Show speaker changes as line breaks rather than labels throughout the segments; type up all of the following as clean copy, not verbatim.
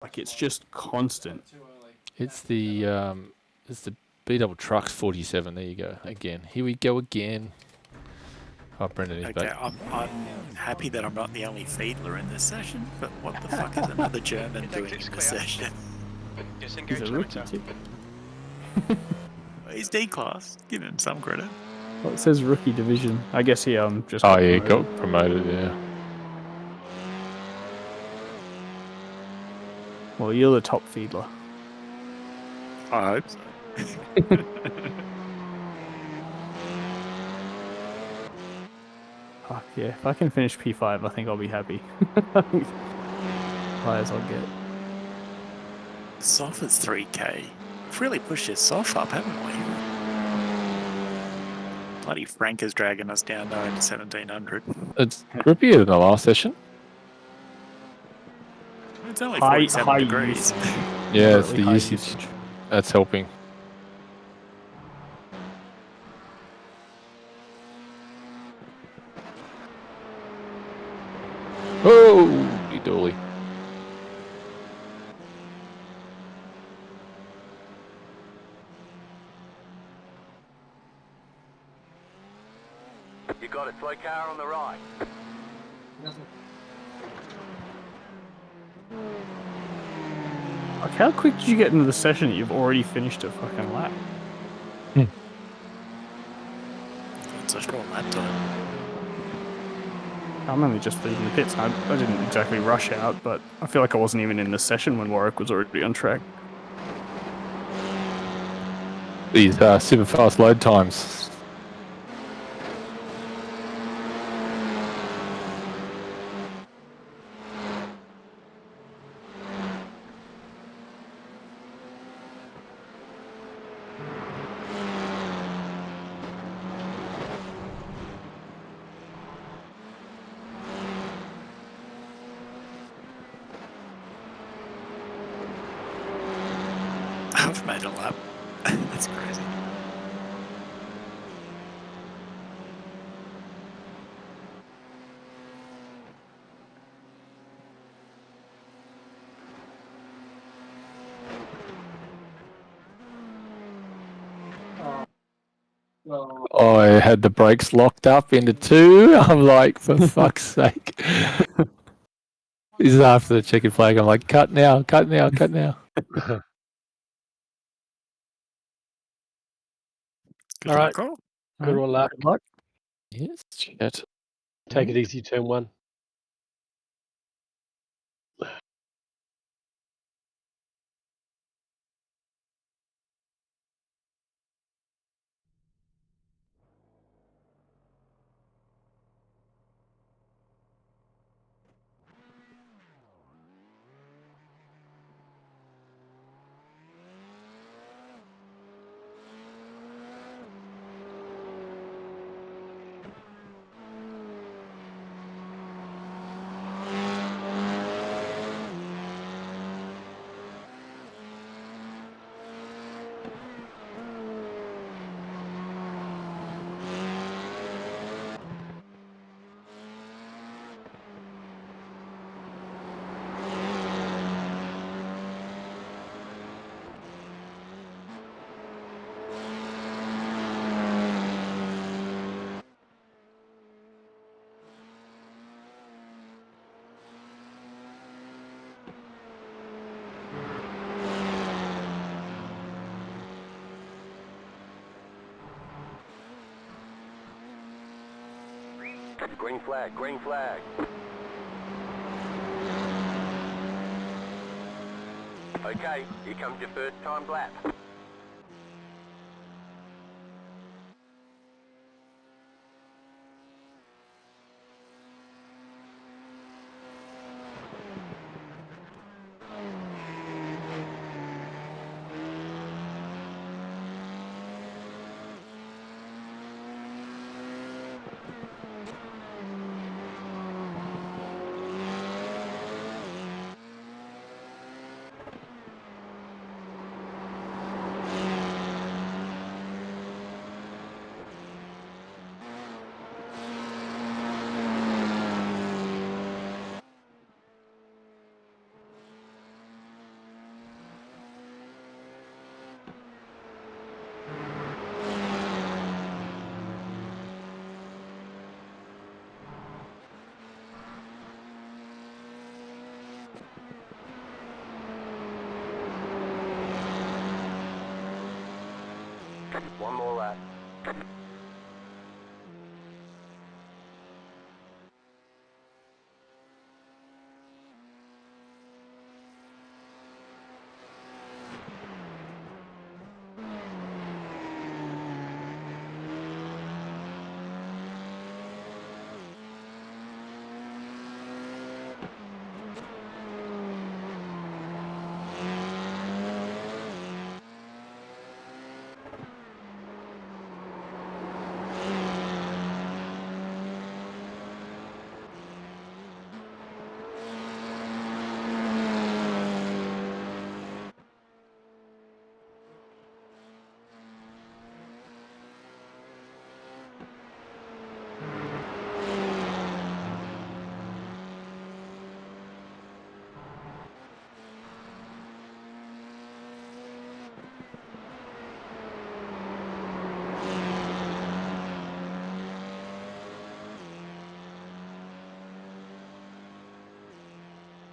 Like it's just constant.
It's the B double trucks 47. There you go again. Here we go again. Oh, Brendan is
Okay,
back.
I'm happy that I'm not the only Fiedler in this session, but what the fuck is another German doing in this session?
He's a rookie too.
He's D-class. Give him some credit.
Well, it says rookie division. I guess he just
Oh
got
yeah,
promoted.
got promoted. Yeah.
Well, you're the top Fiedler.
I hope so.
Fuck yeah! If I can finish P5, I think I'll be happy. High as I'll get.
Sof is 3k. We've really pushed this Sof up, haven't we? Bloody Frank is dragging us down though into 1700.
It's grippier than the last session.
It's only
High
47 degrees.
Yeah, it's the
high
usage that's helping. Oh, you dolly.
You got a toy car on the right.
Like, how quick did you get into the session that you've already finished a fucking lap?
It's a short lap time.
I'm only just leaving the pits. I didn't exactly rush out, but I feel like I wasn't even in the session when Warwick was already on track.
These super fast load times.
I've made a lap. That's crazy.
I had the brakes locked up into 2. I'm like, for fuck's sake. This is after the checkered flag. I'm like, cut now, cut now, cut now.
Good
All right.
luck, all.
Good luck.
Good luck.
Yes, chat.
Take it easy, turn 1.
Green flag, green flag. Okay, here comes your first time lap. One more lap.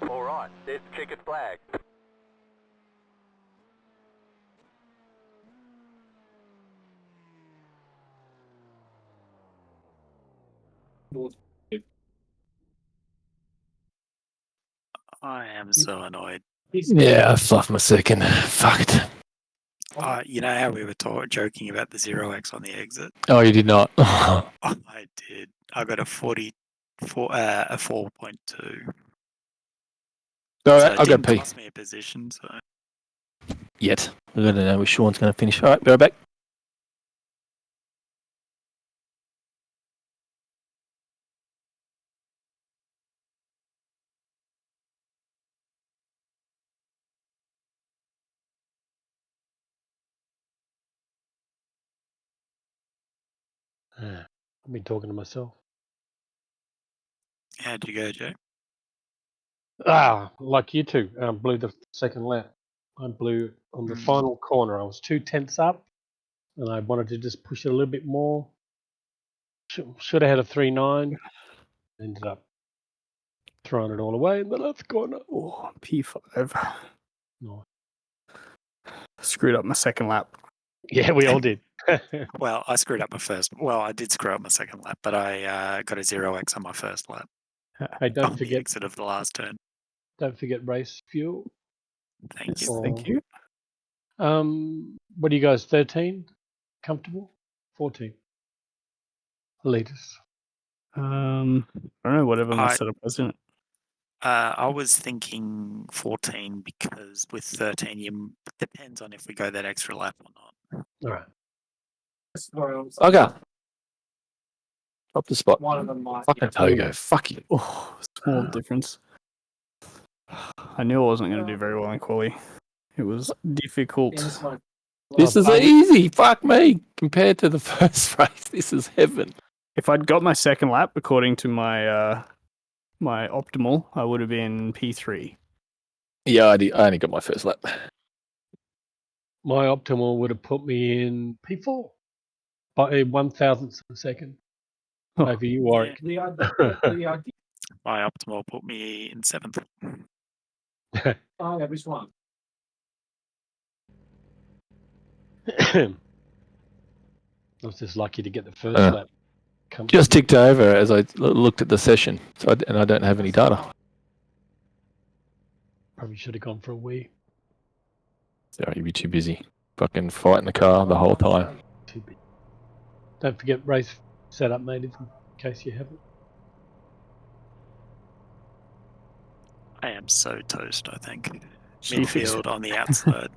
All right, there's the checkered flag.
I am so annoyed.
Yeah, I fluffed my second. Fuck it.
You know how we were joking about the 0x on the exit?
Oh, you did not.
Oh, I did. I got a 4.2.
All
So
right,
it
I'll go
didn't
pee.
cost me a position. So
Yet. I don't know where Sean's going to finish. All right, be right back.
I've been talking to myself.
how'd you go, Joe?
Like you two, blew the second lap. I blew on the final corner. I was 2/10 up, and I wanted to just push it a little bit more. Should have had a 3.9. Ended up throwing it all away in the left corner.
Oh, P5.
No.
Screwed up my second lap.
Yeah, we all did.
Well, I screwed up my first. Well, I did screw up my second lap, but I got a 0x on my first lap
Hey, don't
on the
forget,
exit of the last turn.
race fuel.
Thank you.
Oh.
Thank you.
What are you guys? 13? Comfortable? 14 liters.
I don't know, whatever my
I-
setup was in it.
I was thinking 14 because with 13, depends on if we go that extra lap or not.
All right.
Okay. Drop the spot.
One of them might.
Fucking Togo. Fuck you.
Oh, small difference. I knew I wasn't going to do very well in quali. It was difficult.
This is easy. Fuck me. Compared to the first race, this is heaven.
If I'd got my second lap according to my my optimal, I would have been P3.
Yeah, I only got my first lap.
My optimal would have put me in P4 by 1,000th of a second.
Oh.
Over you, Warwick.
My optimal put me in 7th.
Which one?
I was just lucky to get the first lap.
Just ticked over as I looked at the session, and I don't have any data.
Probably should have gone for a wee.
Sorry, you'd be too busy. Fucking fighting the car the whole time.
Too big. Don't forget race setup, mate, in case you haven't.
I am so toast, I think.
Chief,
Midfield on the outside.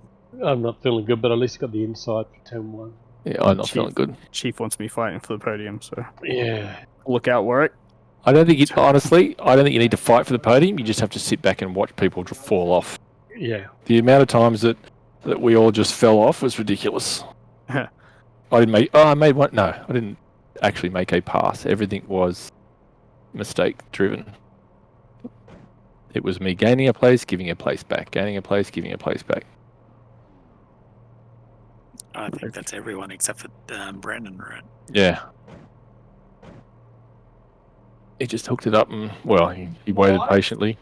I'm not feeling good, but at least got the inside for turn 1.
Yeah, I'm not feeling good.
Chief wants me fighting for the podium, so
Yeah.
look out, Warwick.
I don't think honestly, I don't think you need to fight for the podium. You just have to sit back and watch people just fall off.
Yeah.
The amount of times that we all just fell off was ridiculous. I didn't make. Oh, I made one. No, I didn't actually make a pass. Everything was mistake driven. It was me gaining a place, giving a place back, gaining a place, giving a place back.
I think that's everyone except for Brandon, right?
Yeah. He just hooked it up and, well, he waited patiently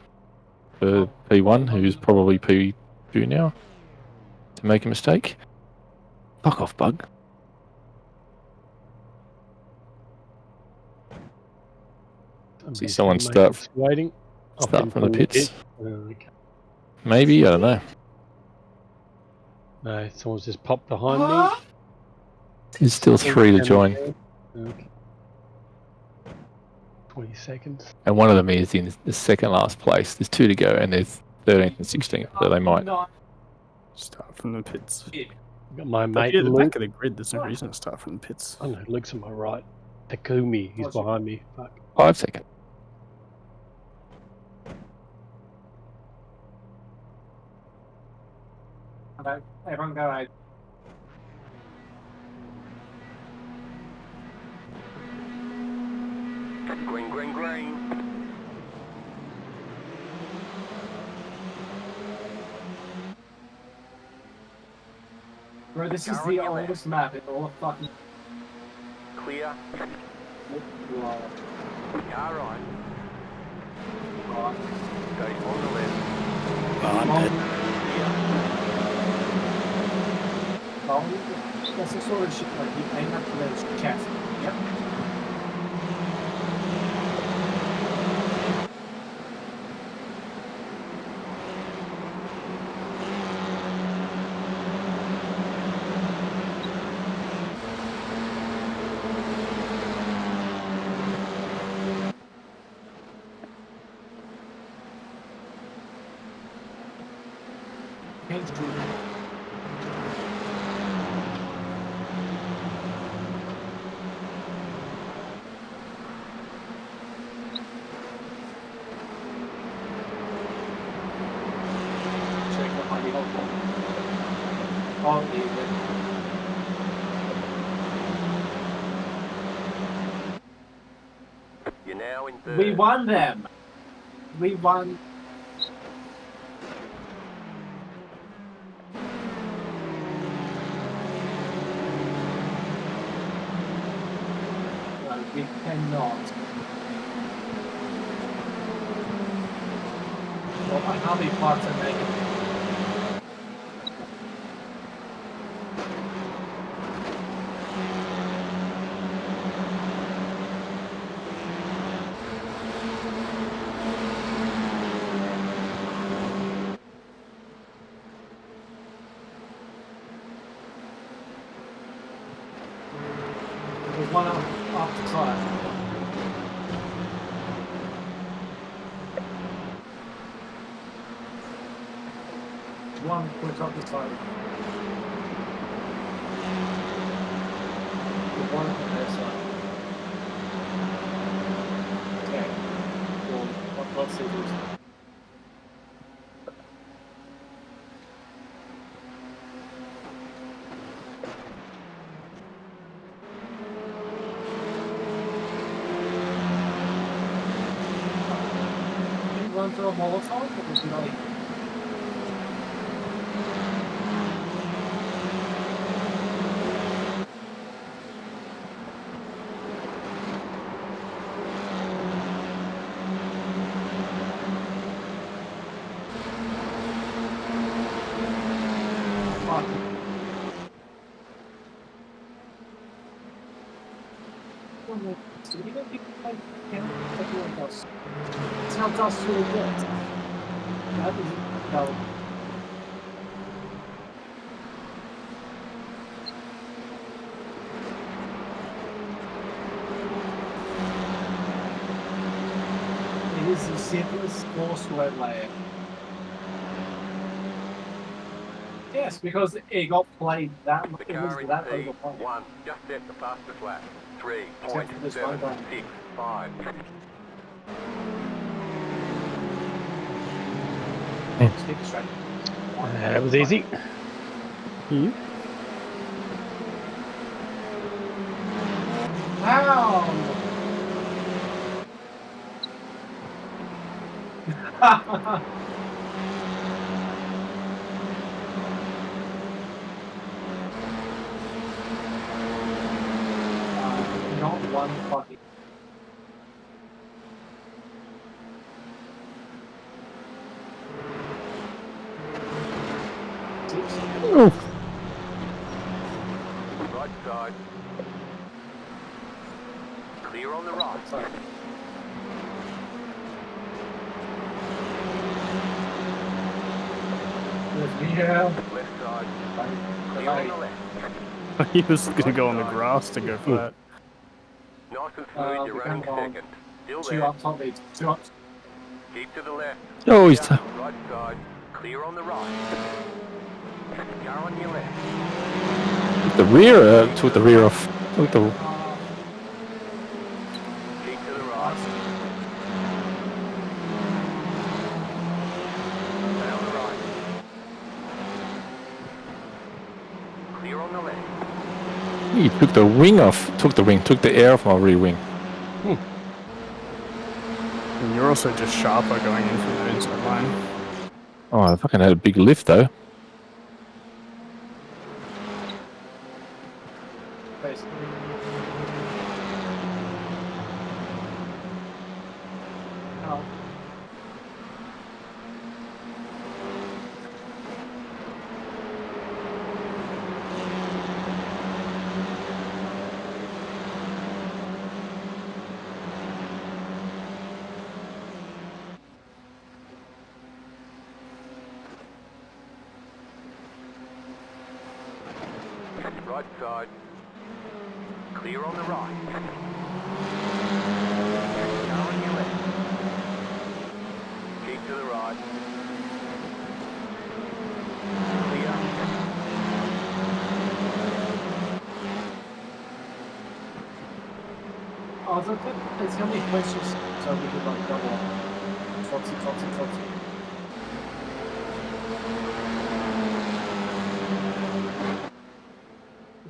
for P1, who's probably P2 now, to make a mistake. Fuck off, bug. See someone start
waiting.
from the pits.
Okay.
Maybe, I don't know.
No, someone's just popped behind me.
There's still 3 to join.
Okay. 20 seconds.
And one of them is in the second last place. There's 2 to go, and there's 13th and 16th, so they might.
Start from the pits.
Got my
If
mate
you're at the
Luke.
back of the grid, there's no reason to start from the pits.
Oh no, Luke's on my right. Takumi, he's behind me. Fuck.
5 seconds.
Okay, everyone go out.
Green, green, green.
Bro, this is the oldest map in all of fucking...
Clear.
Wow.
Car on.
Right.
Go on the left.
Oh, I'm dead.
That's the sort of shit like you aim up for those chest. Yep. Thanks, Julian. Check the honey hole. Oh, David.
You're now in third.
We won them. We won. No, we cannot. Well, how many parts are making? There's one up the side. One quick up the side. There's one on their side. Okay. Well, let's see this. Run through a Molotov, or was he like... Fuck. So you don't think like everyone else. It's not us really good. That is no. It is the simplest course-wide layer. Yes, because it got played that much.
The
It was
car in
that
P.
overplayed.
1. Just set the fastest lap. 3.
Except for this one guy.
6. 5.
Stick straight.
That was easy.
How? Not one fucking.
Right side. Clear on the right.
Sorry. Yeah.
Left side. Clear on the left.
He was going to go on the grass to go for that.
Nice and smooth, you're
we
running
can go on.
second. Still
2
there.
up top leads. 2 up.
Keep to the left.
Oh, he's
Clear. Right side. Clear on the right. Car on your left.
the rear. Took the rear off. Took the.
Keep to the right. Stay on the right. Clear on the left.
He took the wing off. Took the air off my rear wing.
And you're also just sharper going in from the inside line.
Oh, I fucking had a big lift though.
Basically. Oh.
Right side. Clear on the right. Car on your left. Keep to the right. Clear.
Oh, there's how many questions so we could like double Topsy.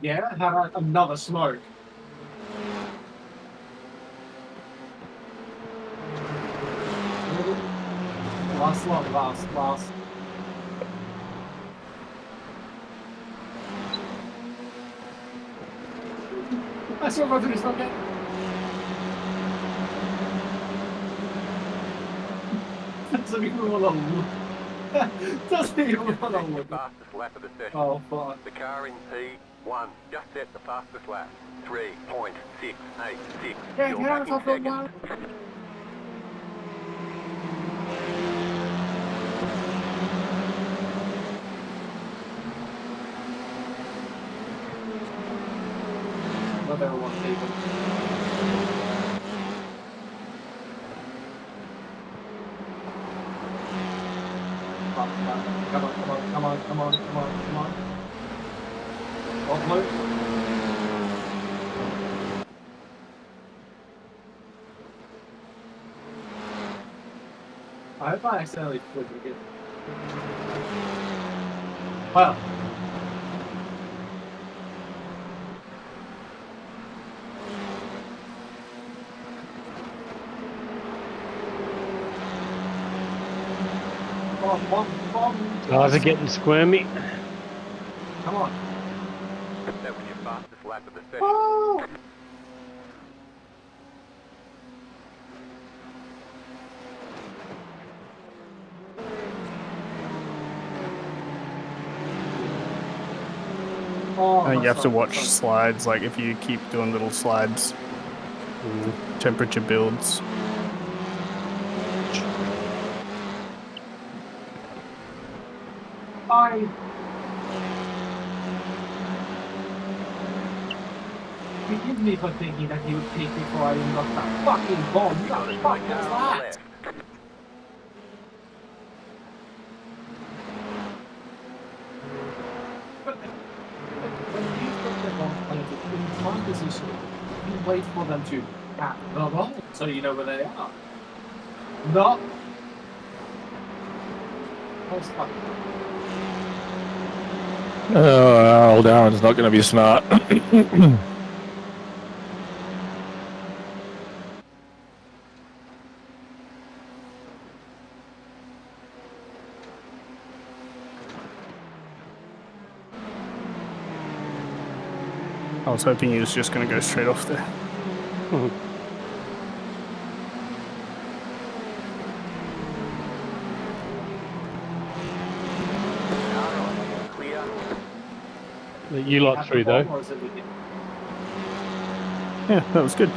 Yeah, how about another smoke? Last one, last. I saw my finish not getting. Doesn't even want to look. Doesn't even want to
That's the
look.
fastest lap of the session.
Oh, fuck.
The car in P1 just set the fastest lap. 3.686.
Yeah,
You're
how
back
is I
in
feel
second.
now? Love everyone, people. Come on. Offload. I hope I accidentally flipped again. Well. Bomb.
Guys are getting squirmy.
Come on.
That was your fastest lap of the session.
Oh!
I think you have to watch slides, like if you keep doing little slides, temperature builds.
Forgive me for thinking that he would take me before I even got that fucking bomb. What
Got
the
a
fuck
car
was
on the
that?
left.
When you put the bomb planted in one position, you wait for them to tap the bomb so you know where they are. Not. That's fun.
Old Aaron's not going to be smart.
I was hoping he was just going to go straight off there.
Car on. Clear.
You lot through though.
Or is it with you?
Yeah, that was good.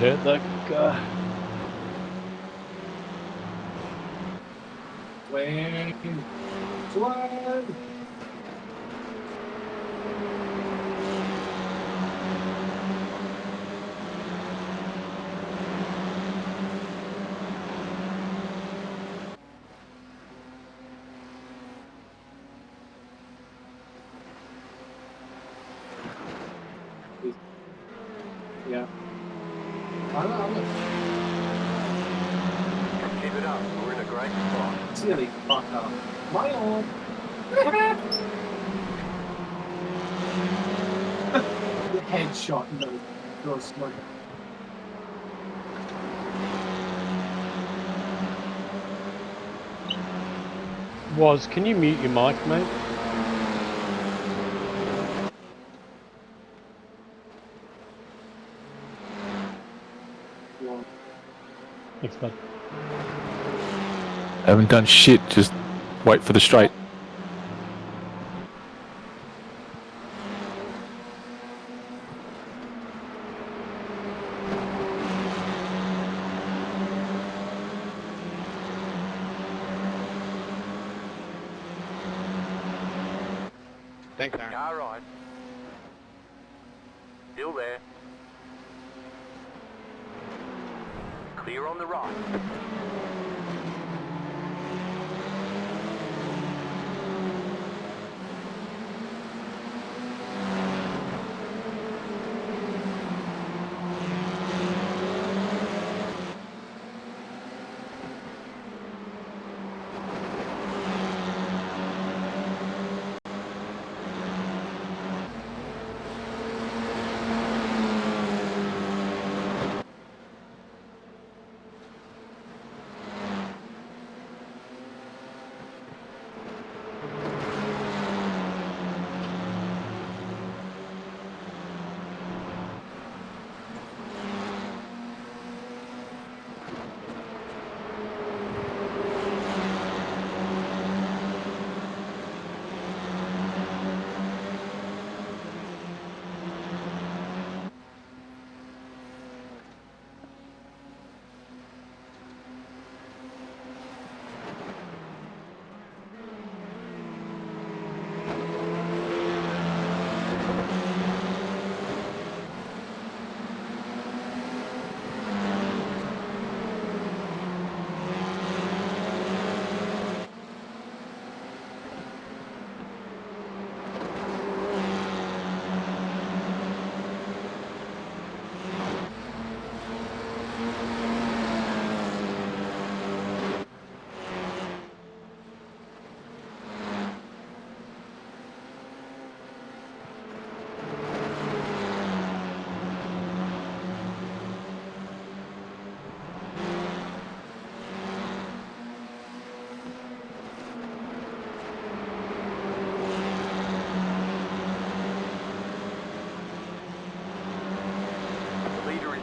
hurt that guy.
Swing. Swing. Yeah. I'm not.
Keep it up. We're in a great spot.
Silly fucker. My own. The headshot and those smoke.
Can you mute your mic, mate? Thanks, bud.
I haven't done shit, just wait for the straight.
Thanks, Aaron.
Car right. Still there. Clear on the right.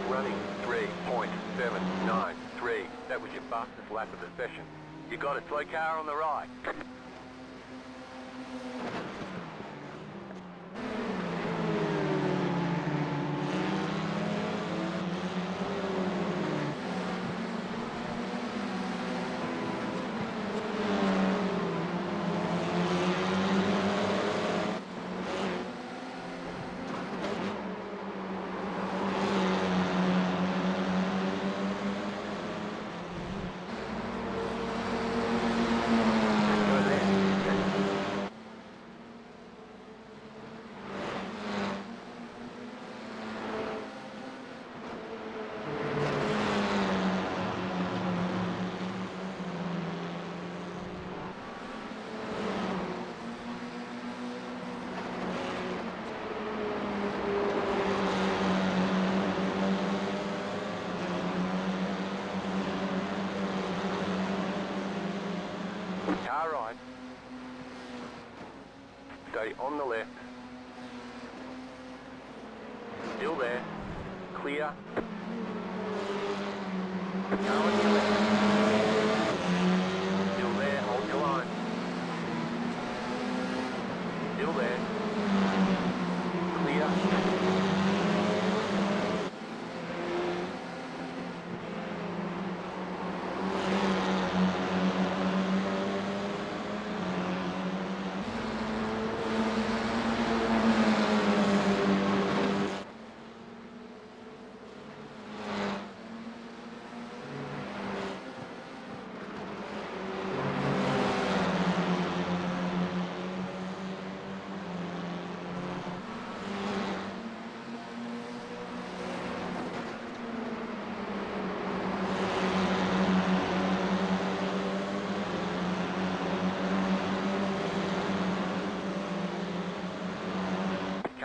Running 3.793. That was your fastest lap of the session. You got a slow car on the right. Car right. Stay on the left. Still there. Clear. Car on your left. Still there. Hold your line. Still there. Clear.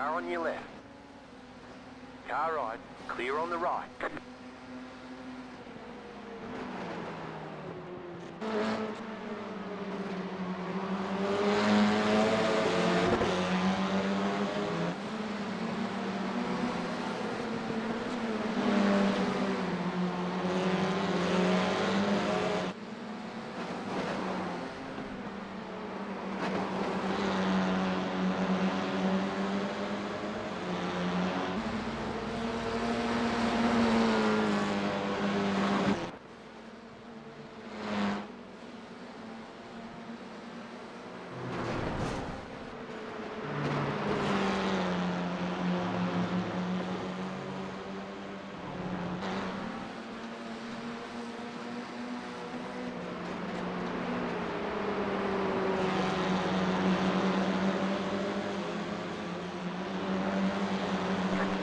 Car on your left. Car right, clear on the right.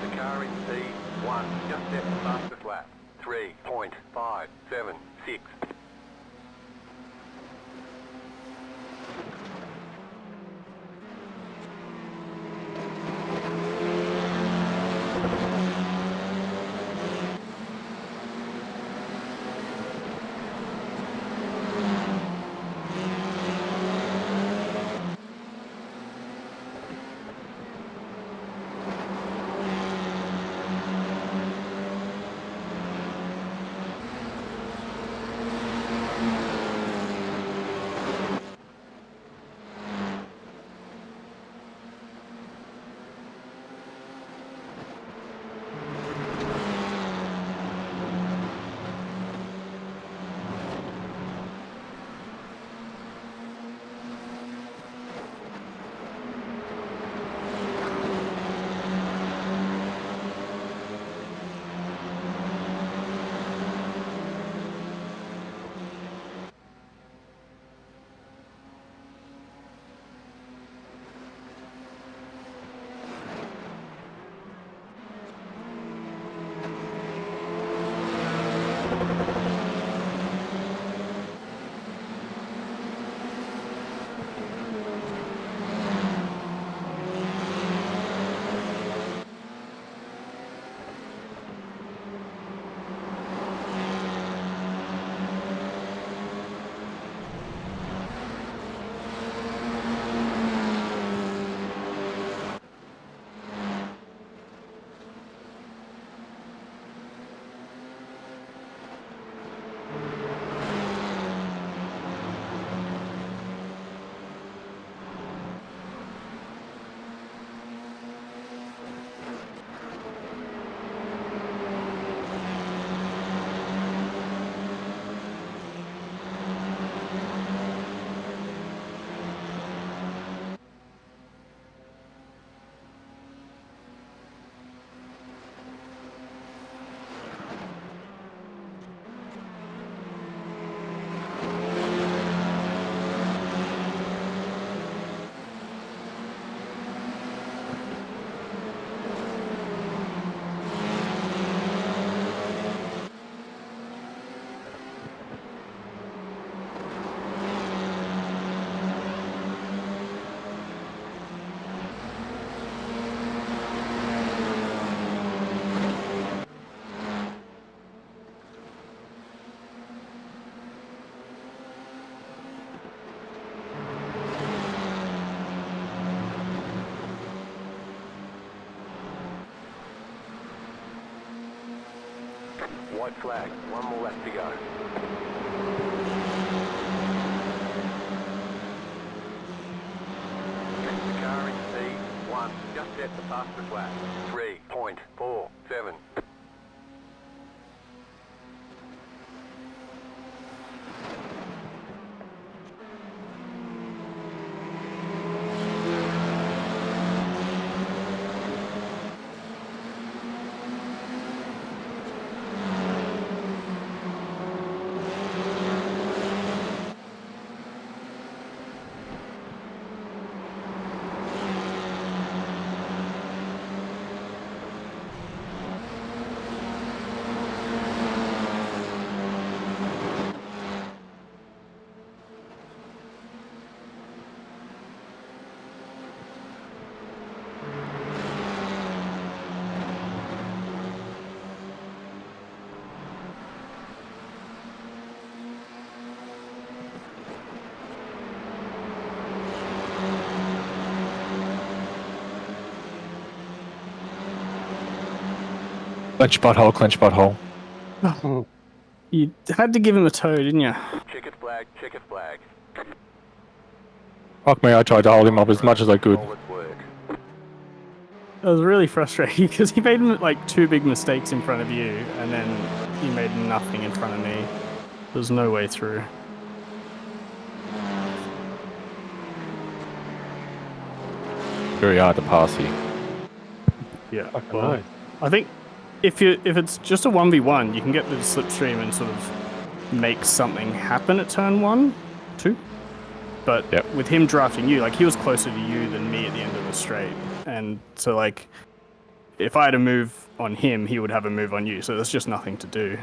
The car in C1 just set the fastest lap. 3.576. White flag, one more lap to go. The car in C1 just set the fastest lap. 3.47.
Clench butthole, clench butthole.
You had to give him a toe, didn't you?
Checkered flag, checkered flag.
Fuck me, I tried to hold him up as much as I could.
Solid work.
It was really frustrating because he made like 2 big mistakes in front of you, and then he made nothing in front of me. There's no way through.
Very hard to pass here.
Yeah,
Fucking
well,
right.
I think if it's just a 1v1, you can get the slipstream and sort of make something happen at turn 1, 2. But
Yep.
with him drafting you, like he was closer to you than me at the end of the straight, and so like if I had a move on him, he would have a move on you. So there's just nothing to do.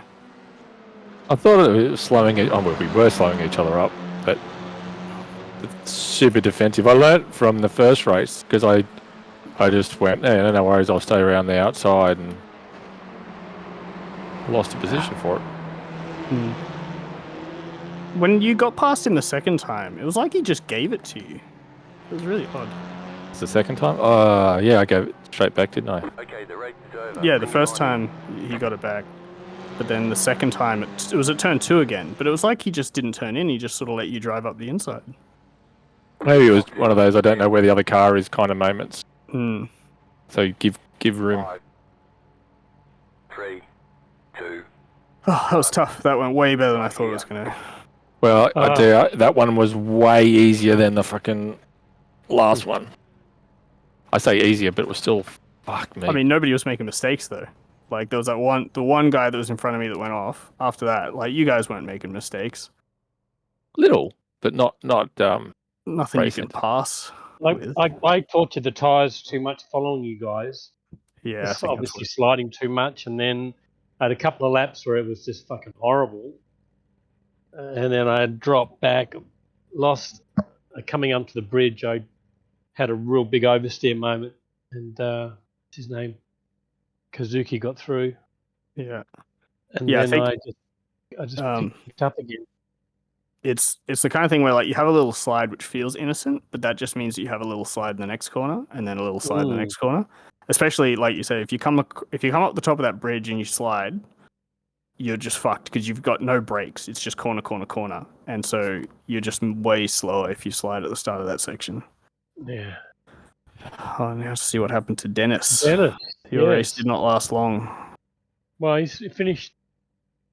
I thought it was slowing it. Oh, well, we were slowing each other up, but it's super defensive. I learnt from the first race because I just went, no worries, I'll stay around the outside, and lost a position for it.
When you got past him the second time, it was like he just gave it to you. It was really odd.
It's the second time? Yeah, I gave it straight back, didn't I?
Okay, the race is over.
Yeah, the
Bring
first
it on.
time he got it back. But then the second time, it was at turn 2 again. But it was like he just didn't turn in. He just sort of let you drive up the inside.
Maybe it was one of those I don't know where the other car is kind of moments.
Hmm.
So you give room.
5, 3, 2.
Oh, that was tough. That went way better than I thought it was going to.
Well, I tell you, that one was way easier than the fucking last one. I say easier, but it was still fuck me.
I mean, nobody was making mistakes, though. Like, there was the one guy that was in front of me that went off. After that, like, you guys weren't making mistakes.
little, but not
Nothing you
Recent.
can pass.
Like,
with.
I tortured the tyres too much following you guys.
Yeah, I
It's
think that's
obviously
what-
sliding too much, and then I had a couple of laps where it was just fucking horrible. And then I dropped back, lost. Coming onto the bridge, I had a real big oversteer moment, and what's his name? Kazuki got through,
yeah.
and
Yeah, I
then
think,
I just
um,
picked up again.
It's the kind of thing where like you have a little slide which feels innocent, but that just means that you have a little slide in the next corner and then a little slide in the next corner. Especially like you say, if you come up the top of that bridge and you slide, you're just fucked because you've got no brakes. It's just corner, corner, corner, and so you're just way slower if you slide at the start of that section.
Yeah,
Oh, now to see what happened to Dennis.
Dennis.
Your race
yes.
did not last long.
Well, he finished.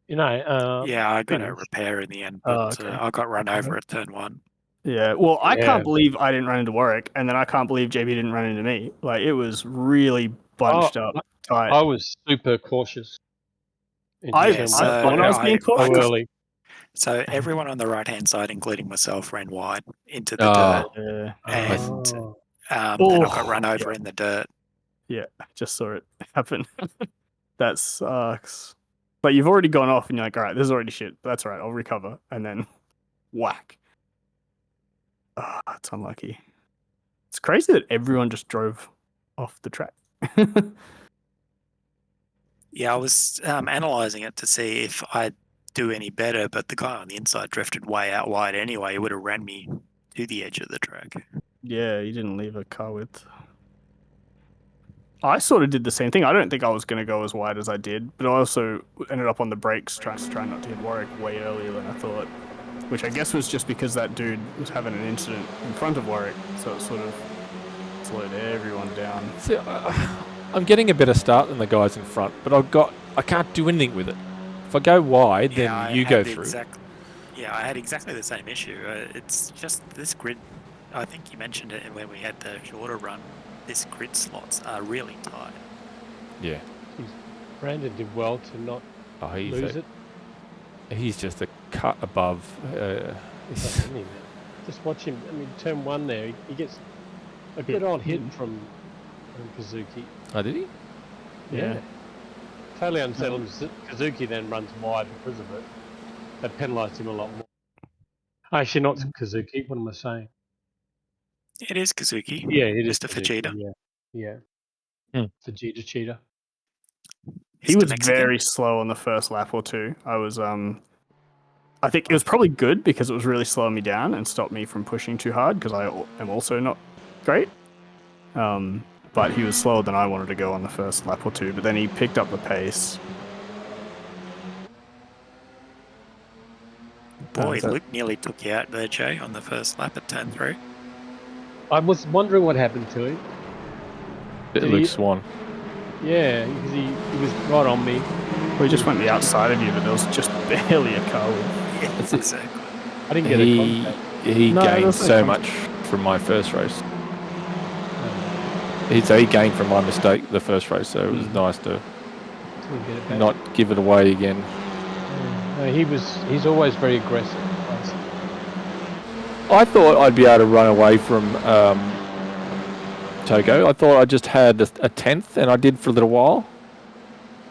You know.
Yeah, I got a
finished.
repair in the end,
Oh,
but
okay.
I got run over at turn 1.
Yeah, well, I
Yeah.
can't believe I didn't run into Warwick, and then I can't believe JB didn't run into me. Like, it was really bunched up tight.
I was super cautious.
I
turn
so
one.
thought I was being
I
Too
cautious.
early.
So everyone on the right-hand side, including myself, ran wide into the
Oh.
dirt,
Yeah,
and
Oh.
then I got run over in the dirt.
yeah, I just saw it happen. That sucks. But you've already gone off, and you're like, all right, this is already shit. That's all right, I'll recover. And then, whack. Ah, it's unlucky. It's crazy that everyone just drove off the track.
Yeah, I was analysing it to see if I'd do any better, but the guy on the inside drifted way out wide anyway. He would have ran me to the edge of the track.
Yeah, you didn't leave a car width. I sort of did the same thing. I don't think I was going to go as wide as I did, but I also ended up on the brakes trying not to hit Warwick way earlier than I thought, which I guess was just because that dude was having an incident in front of Warwick, so it sort of slowed everyone down.
See, I'm getting a better start than the guys in front, but I can't do anything with it. If I go wide, then
I
you
had
go
the
through.
I had exactly the same issue. It's just this grid. I think you mentioned it when we had the shorter run. This grid slots are really tight.
Yeah.
Brandon did well to not
Oh,
lose it.
he's just a cut above.
Isn't he? Just watch him. I mean, turn 1 there, he gets a good old hit from Kazuki.
Oh, did he?
Yeah. Totally unsettled. Kazuki then runs wide because of it. They penalised him a lot more. Actually, not Kazuki. What am I saying?
It is Kazuki.
Yeah, it is
Mr.
Kazuki,
Fajita.
Yeah.
Hmm.
Vegeta cheater.
He
Mr.
was
Mexican.
very slow on the first lap or two. I think it was probably good because it was really slowing me down and stopped me from pushing too hard because I am also not great. but he was slower than I wanted to go on the first lap or two. But then he picked up the pace.
Boy,
so-
Luke nearly took you out there, Jay, on the first lap at turn 3.
I was wondering what happened to him. Did
Luke
he-
Swan.
Yeah, because he was right on me.
We just went the outside of you, but there was just barely a car with.
Yeah,
That's it.
exactly.
I didn't get a
He
contact.
he
No,
gained
there's no
so
contact.
much from my first race. He gained from my mistake the first race, so it was nice to
Didn't get it back.
not give it away again.
No, he's always very aggressive.
I thought I'd be able to run away from Togo. I thought I just had a 10th, and I did for a little while.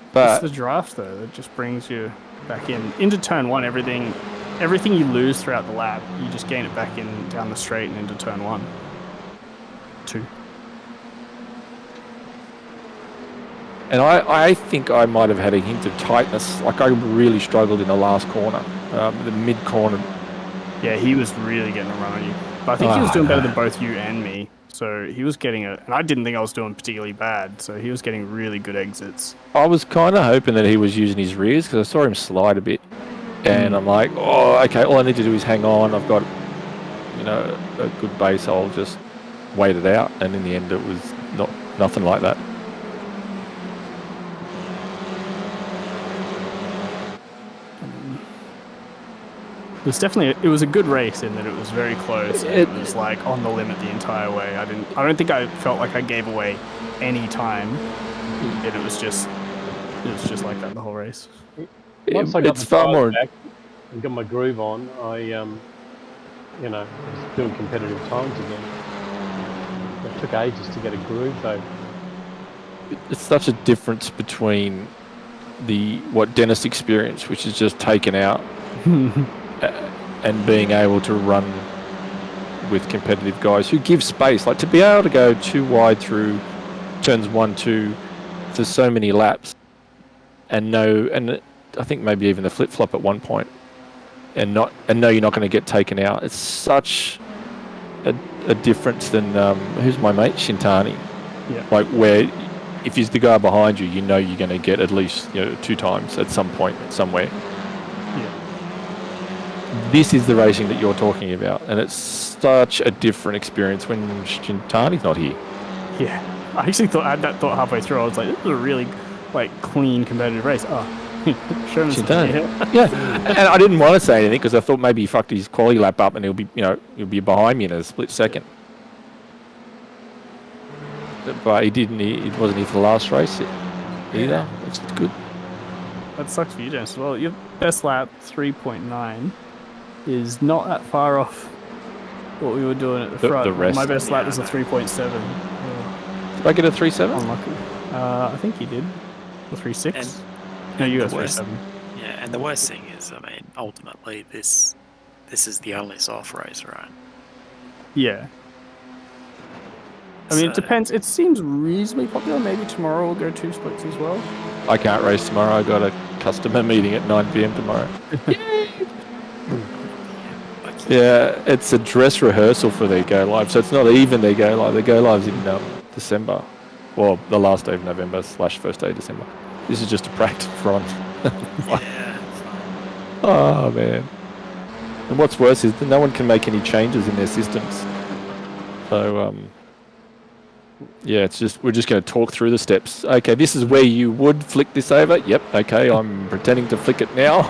It's
But
the draft though that just brings you back into turn 1. Everything you lose throughout the lap, you just gain it back in down the straight and into turn 1, 2.
and I think I might have had a hint of tightness. Like I really struggled in the last corner, the mid corner.
Yeah, he was really getting a run on you. But I think he was doing better than both you and me. So he was getting it, and I didn't think I was doing particularly bad. So he was getting really good exits.
I was kind of hoping that he was using his rears because I saw him slide a bit, and I'm like, oh, okay. All I need to do is hang on. I've got, a good base. I'll just wait it out. And in the end, it was nothing like that.
It was a good race in that it was very close. It was like on the limit the entire way. I don't think I felt like I gave away any time. And it was just like that the whole race.
Once I got
It's
the
far
tires
more.
back and got my groove on, I was doing competitive times again. It took ages to get a groove though.
It's such a difference between what Dennis experienced, which is just taken out, and being able to run with competitive guys who give space. Like to be able to go too wide through turns 1, 2 for so many laps, and I think maybe even the flip flop at one point, and know you're not going to get taken out. It's such a difference than who's my mate Shintani.
Yeah.
Like where if he's the guy behind you, you're going to get at least 2 times at some point somewhere.
Yeah.
This is the racing that you're talking about, and it's such a different experience when Shintani's not here.
Yeah. I actually I had that thought halfway through. I was like, this is a really clean competitive race. Oh, Sherman's
Shintani.
here.
Yeah, and I didn't want to say anything because I thought maybe he fucked his quality lap up and he'll be behind me in a split second. But he didn't. He wasn't here for the last race either. It's good.
That sucks for you, Dennis, as well. Your best lap, 3.9, is not that far off what we were doing at the front.
the rest.
My best lap was a
Yeah,
3.7.
Did I get a 3.7?
Unlucky. I think you did. Or 3.6.
And-
No, you got
the worst-
3.7.
Yeah, and the worst thing is, ultimately, this is the only soft race, right?
Yeah. I mean, it
So-
depends. It seems reasonably popular. Maybe tomorrow we'll go 2 splits as well.
I can't race tomorrow. I got a customer meeting at 9 p.m. tomorrow.
Like,
Yeah, it's a dress rehearsal for their go live, so it's not even their go live. Their go live's in December, well, the last day of November / first day of December. This is just a practice run.
yeah.
Oh man! And what's worse is that no one can make any changes in their systems. So yeah, it's just we're just going to talk through the steps. Okay, this is where you would flick this over. Yep. Okay, I'm pretending to flick it now.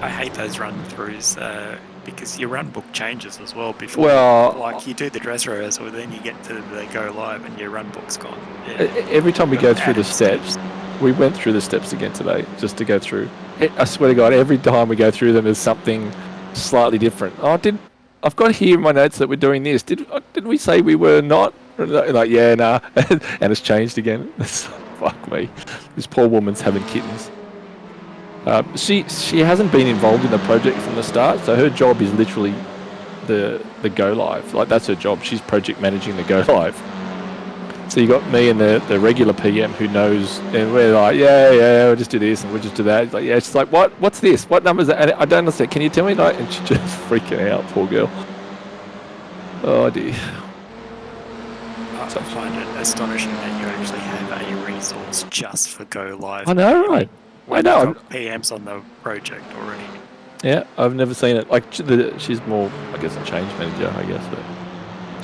I hate those run-throughs because your run book changes as well before.
Well,
like you do the dress rehearsal, then you get to the go live and your run book's gone. Yeah.
every time we go through the
Added
steps, we went through the steps again today just to go through. I swear to God, every time we go through them, there's something slightly different. I've got here in my notes that we're doing this. Did we say we were not? Like, yeah, nah. And it's changed again. Fuck me. This poor woman's having kittens. She hasn't been involved in the project from the start, so her job is literally the go live. Like that's her job. She's project managing the go live. So you got me and the regular PM who knows, and we're like, yeah, we'll just do this and we'll just do that. It's like, yeah, she's like, what's this? What number is that? And I don't understand. Can you tell me? And she's just freaking out, poor girl. Oh dear.
I find it astonishing that you actually have a resource just for Go Live.
I know, right?
When
I know.
you've got PMs on the project already.
Yeah, I've never seen it. Like she's more, I guess, a change manager. I guess, but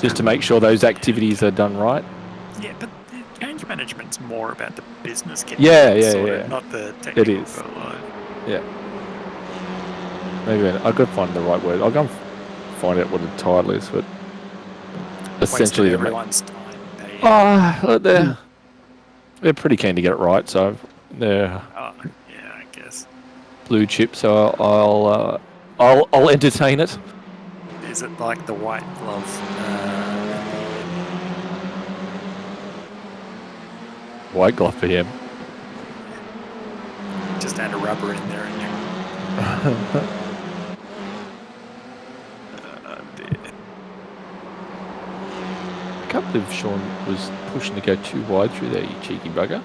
just to make sure those activities are done right.
Yeah, but the change management's more about the business getting
Yeah,
sorted,
yeah.
not the technical
is.
Go Live.
Yeah. Maybe I could find the right word. I'll go and find out what the title is, but essentially,
Wasted everyone's time.
They're pretty keen to get it right, so they're
Oh, yeah, I guess.
blue chip. So I'll entertain it.
Is it like the white glove?
White glove for him.
Just add a rubber in there and you.
I can't believe Sean was pushing to go too wide through there, you cheeky bugger.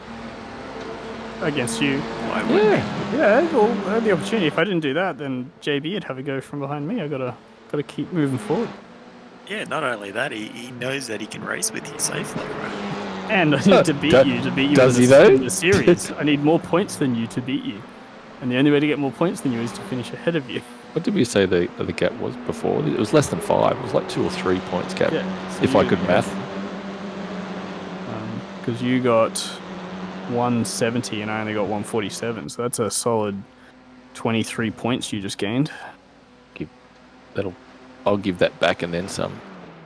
Against you.
Yeah.
Yeah, well, I had the opportunity. If I didn't do that, then JB would have a go from behind me. I gotta keep moving forward.
Yeah, not only that, he knows that he can race with you safely, right?
And I need to beat you
does he
in
though?
the series. I need more points than you to beat you. And the only way to get more points than you is to finish ahead of you.
What did we say the gap was before? It was less than 5. It was like 2 or 3 points gap.
Yeah, so
if I could math.
Because you got 170 and I only got 147, so that's a solid 23 points you just gained.
I'll give that back and then some,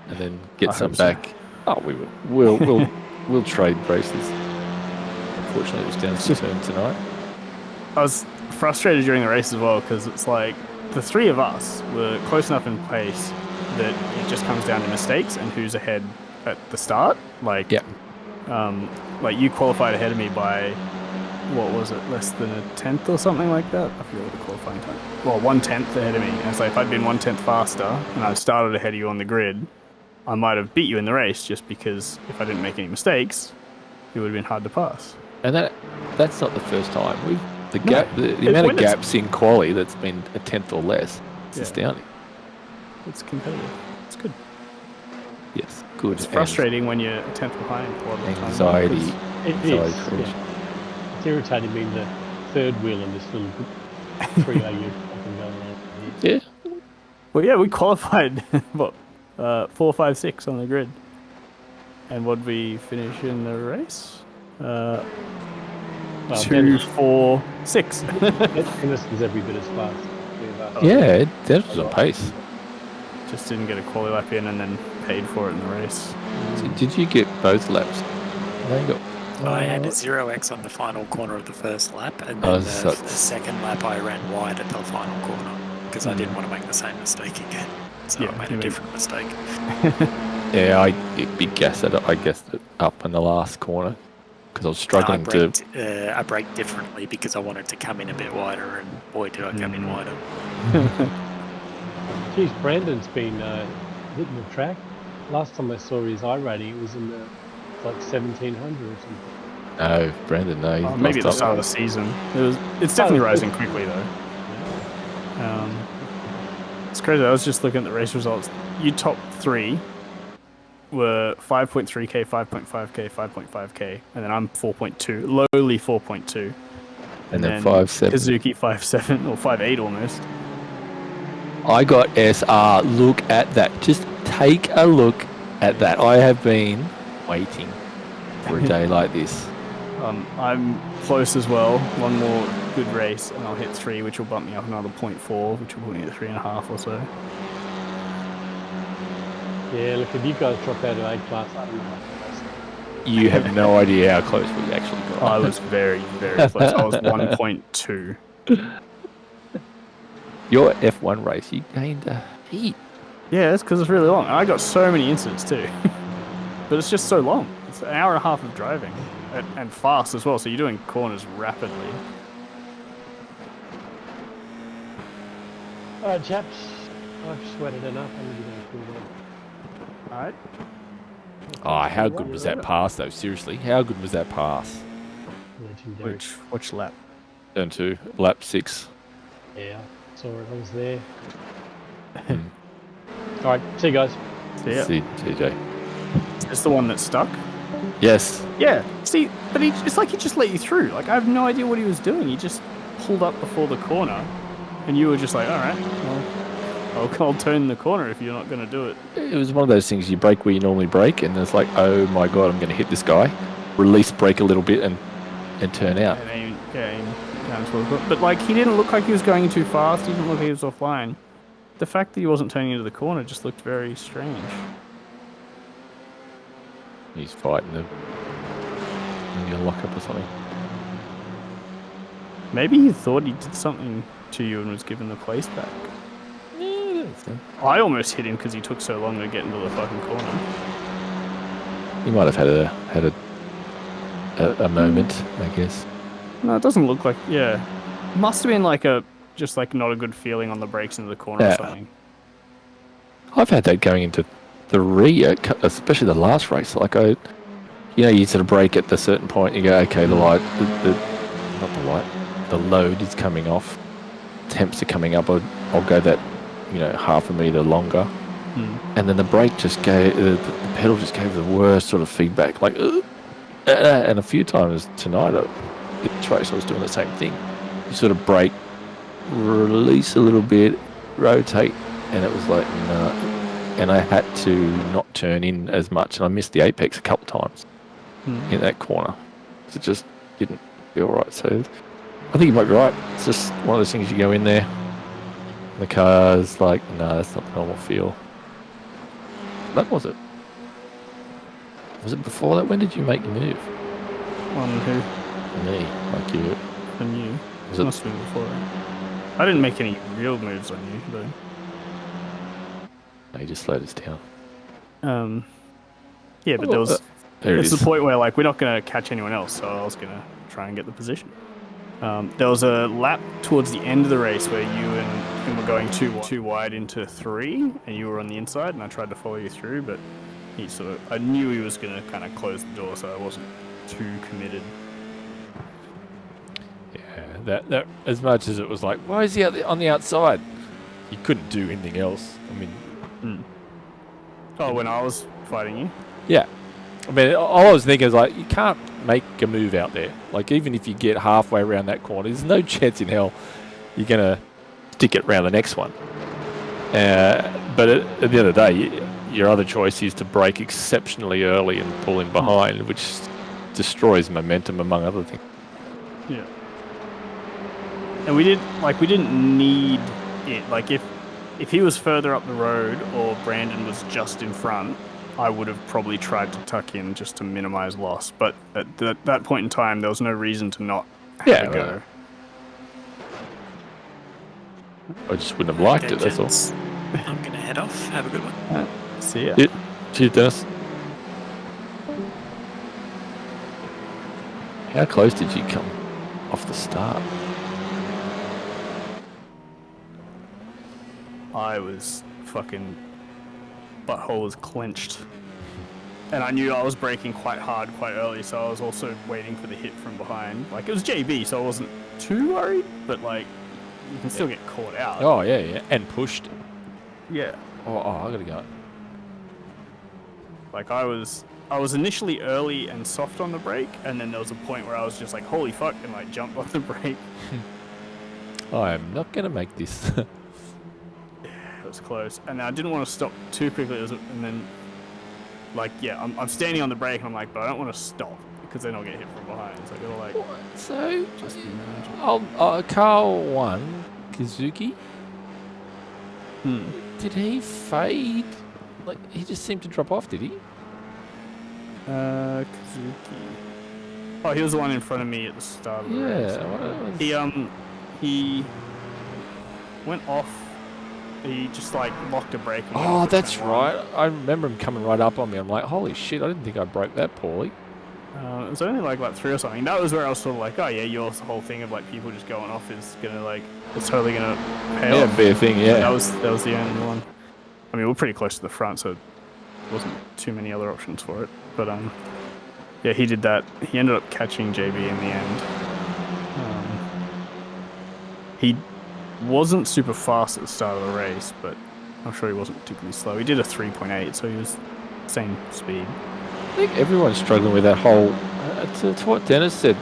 and then get
I
some
hope so.
back. Oh, we will. We'll trade races. Unfortunately, it was down to turn tonight.
I was frustrated during the race as well because it's like the three of us were close enough in pace that it just comes down to mistakes and who's ahead at the start. Like,
Yeah.
Like you qualified ahead of me by, what was it, less than a tenth or something like that? I forget what the qualifying time. Well, 1/10 ahead of me. And it's like if I'd been 1/10 faster and I'd started ahead of you on the grid, I might have beat you in the race just because if I didn't make any mistakes, it would have been hard to pass.
And that's not the first time. The amount of gaps in quali that's been a tenth or less. It's astounding.
It's competitive. It's good.
Yes, good.
It's frustrating when you're a tenth behind a lot of the time.
Anxiety.
It is. Yeah. It's irritating being the third wheel in this little trio you're fucking going around here.
Yeah.
Well, yeah, we qualified, 4, 5, 6 on the grid. And what did we finish in the race? 2, 4, 6.
Henderson's every bit as fast.
Yeah, that was on pace.
Just didn't get a quali lap in and then paid for it in the race.
So did you get both laps?
I had a 0x on the final corner of the first lap, and then the second lap I ran wide at the final corner because I didn't want to make the same mistake again. So I made a different mistake.
Yeah, I big guess it. I guessed it up in the last corner because I was struggling
Mm.
I braked differently because I wanted to come in a bit wider, and boy, did I come in wider.
Geez, Brandon's been hitting the track. Last time I saw his iRating, it was in the like 1700 or something.
No, Brandon, no.
Maybe at the start of the season. It's definitely rising quickly though. It's crazy. I was just looking at the race results. You top 3 were 5.3k, 5.5k, 5.5k, and then I'm 4.2, lowly 4.2.
And then 5.7.
Kazuki 5.7 or 5.8 almost.
I got SR. Look at that. Just take a look at that. I have been waiting for a day like this.
I'm close as well. One more good race, and I'll hit 3, which will bump me up another 0.4, which will put me at 3.5 or so.
Yeah, look, if you guys drop out of A class, I don't know.
You have no idea how close we actually got.
I was very, very close. I was 1.2.
Your F1 race, you gained a heat.
Yeah, it's because it's really long. I got so many incidents too. But it's just so long. It's an hour and a half of driving. And fast as well, so you're doing corners rapidly.
Alright, chaps. I've sweated enough. I'm going to cool down.
Alright.
Oh, how good was that pass, though? Seriously, how good was that pass?
Legendary.
Which lap?
Turn 2, lap 6.
Yeah, saw it. I was there. Alright, see you guys.
See ya.
See TJ.
It's the one that's stuck.
Yes.
Yeah. See, but it's like he just let you through. Like I have no idea what he was doing. He just pulled up before the corner, and you were just like, all right, well, I'll turn the corner if you're not going to do it.
It was one of those things you brake where you normally brake, and it's like, oh my god, I'm going to hit this guy. Release brake a little bit and turn out.
And aim down towards the, but like he didn't look like he was going too fast. He didn't look like he was offline. The fact that he wasn't turning into the corner just looked very strange.
He's fighting the lock up or something.
Maybe he thought he did something to you and was given the place back.
Yeah, I don't think so.
I almost hit him because he took so long to get into the fucking corner.
He might have had a moment, I guess.
No, it doesn't look like. Yeah, must have been like just like not a good feeling on the brakes into the corner or something.
I've had that going into the rear, especially the last race. Like you sort of brake at a certain point. You go, okay, the load is coming off. Temps are coming up. I'll go that, half a meter longer, and then the brake just gave the pedal just gave the worst sort of feedback. Like, and a few times tonight at this race, I was doing the same thing. You sort of brake, release a little bit, rotate, and it was like no. And I had to not turn in as much, and I missed the apex a couple of times in that corner. So it just didn't feel right. So I think you might be right. It's just one of those things you go in there, the car's like, no, that's not the normal feel. That was it. Was it before that? When did you make your move?
On who?
Me, like you.
On you.
Was
It must have been before that. I didn't make any real moves on you, though.
No, you just slowed us down.
Yeah, but there
There
it's the point where like we're not going to catch anyone else, so I was going to try and get the position. There was a lap towards the end of the race where you and him were going too wide into 3, and you were on the inside, and I tried to follow you through, but I knew he was going to kind of close the door, so I wasn't too committed.
Yeah, that as much as it was like, why is he on the outside? You couldn't do anything else. I mean.
Oh, when I was fighting you?
Yeah. I mean, all I was thinking is like, you can't make a move out there. Like, even if you get halfway around that corner, there's no chance in hell you're going to stick it around the next one. But at the end of the day, your other choice is to brake exceptionally early and pull in behind, which destroys momentum, among other things.
Yeah. And we didn't need it. Like, if he was further up the road or Brandon was just in front, I would have probably tried to tuck in just to minimize loss. But at that point in time, there was no reason to not have a go.
I just wouldn't have liked it, that's all.
I'm going to head off. Have a good one.
See ya.
Cheers, Dennis. How close did you come off the start?
I was fucking butthole was clenched. And I knew I was braking quite hard quite early, so I was also waiting for the hit from behind. Like, it was JB, so I wasn't too worried, but like, you can still get caught out.
Oh, yeah. And pushed.
Yeah.
Oh, I gotta go.
Like, I was initially early and soft on the brake, and then there was a point where I was just like, holy fuck, and like jumped off the brake.
I am not gonna make this.
It was close, and I didn't want to stop too quickly. And then, like, yeah, I'm standing on the brake, and I'm like, but I don't want to stop because then I'll get hit from behind. So I gotta like.
So, Carl won. Kazuki. Did he fade? Like, he just seemed to drop off, did he?
Kazuki. Oh, he was the one in front of me at the start of the race. He went off. He just like locked a brake.
Oh, that's right. I remember him coming right up on me. I'm like, holy shit! I didn't think I broke that poorly.
It was only like 3 or something. That was where I was sort of like, oh yeah, your whole thing of like people just going off is gonna like, it's totally gonna pay off.
Yeah, be a thing. Yeah.
That was the only one. I mean, we're pretty close to the front, so there wasn't too many other options for it. But yeah, he did that. He ended up catching JB in the end. He wasn't super fast at the start of the race, but I'm sure he wasn't particularly slow. He did a 3.8, so he was same speed.
I think everyone's struggling with that whole. To what Dennis said,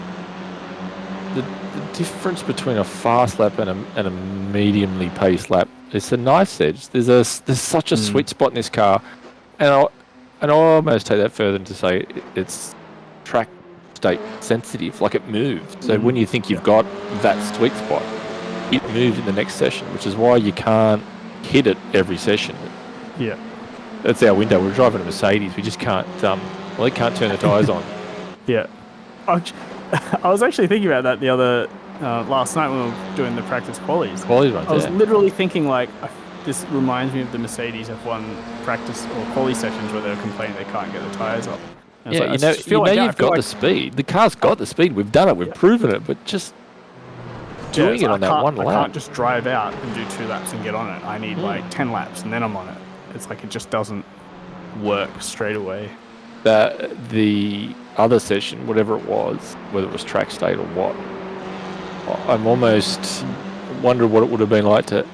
the difference between a fast lap and a mediumly paced lap. It's a nice edge. There's such a sweet spot in this car, and I almost take that further to say it's track state sensitive. Like it moves. So when you think you've got that sweet spot, it moves in the next session, which is why you can't hit it every session.
Yeah.
That's our window. We're driving a Mercedes. We just can't. They can't turn the tyres on.
Yeah. I was actually thinking about that the other last night when we were doing the practice qualies.
Qualies runs.
I was literally thinking like, this reminds me of the Mercedes F1 practice or quali sessions where they were complaining they can't get the tyres up.
Yeah, you've got the speed. The car's got the speed. We've done it. We've proven it. But just doing it on that one lap.
I can't just drive out and do 2 laps and get on it. I need like 10 laps and then I'm on it. It's like it just doesn't work straight away.
The other session, whatever it was, whether it was track state or what, I'm almost wondering what it would have been like to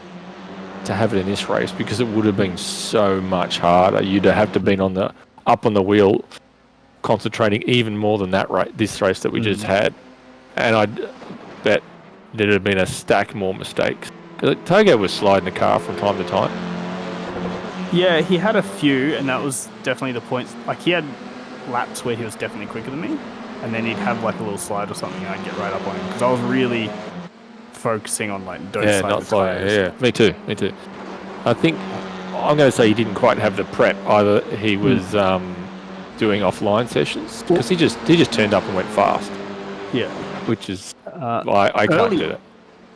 have it in this race, because it would have been so much harder. You'd have to been up on the wheel, concentrating even more than this race that we just had, and I bet there'd have been a stack more mistakes. Because Togo was sliding the car from time to time.
Yeah, he had a few, and that was definitely the points. Like, he had laps where he was definitely quicker than me, and then he'd have like a little slide or something, and I'd get right up on him because I was really focusing on like don't slide
not
the
slide.
tires.
Yeah, me too. I think I'm going to say he didn't quite have the prep. Either he was doing offline sessions, because he just turned up and went fast.
Yeah,
which is I can't do it.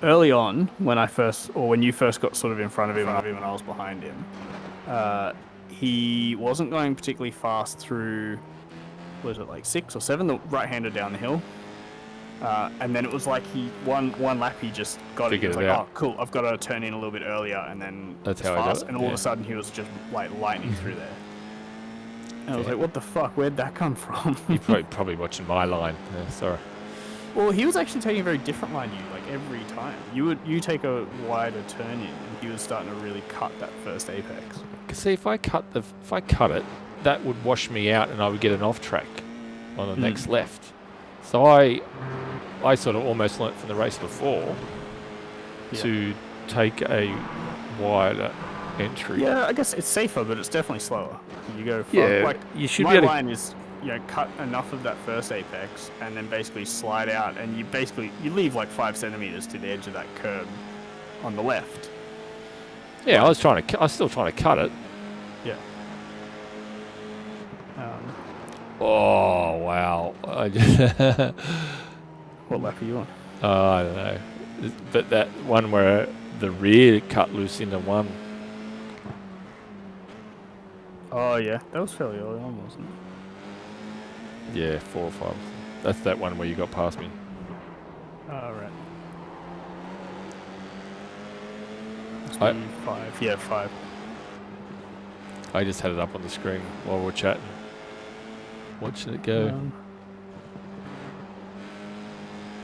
Early on, when you first got sort of in front of him and I was behind him, he wasn't going particularly fast through, was it like 6 or 7, the right-hander down the hill. And then it was like one lap he just got it. He was like, oh, cool, I've got to turn in a little bit earlier, and then
that's
it's
how
fast.
I
And all of a sudden he was just like lightning through there. And I was like, what the fuck? Where'd that come from?
You're probably watching my line. Yeah, sorry.
Well, he was actually taking a very different line like every time. You take a wider turn in, and he was starting to really cut that first apex.
See, if I cut it, that would wash me out, and I would get an off track on the next left. So I sort of almost learnt from the race before to take a wider entry.
Yeah, I guess it's safer, but it's definitely slower. You go far.
Yeah,
like,
you should
my
be able to...
line is cut enough of that first apex and then basically slide out, and you leave like 5 centimeters to the edge of that curb on the left.
Yeah, I was still trying to cut it.
Yeah.
Oh wow!
What lap are you on?
I don't know, but that one where the rear cut loose into one.
Oh yeah, that was fairly early on, wasn't it?
Yeah, 4 or 5. That's that one where you got past me.
Oh right. 5. Yeah, 5.
I just had it up on the screen while we're chatting, watching it go.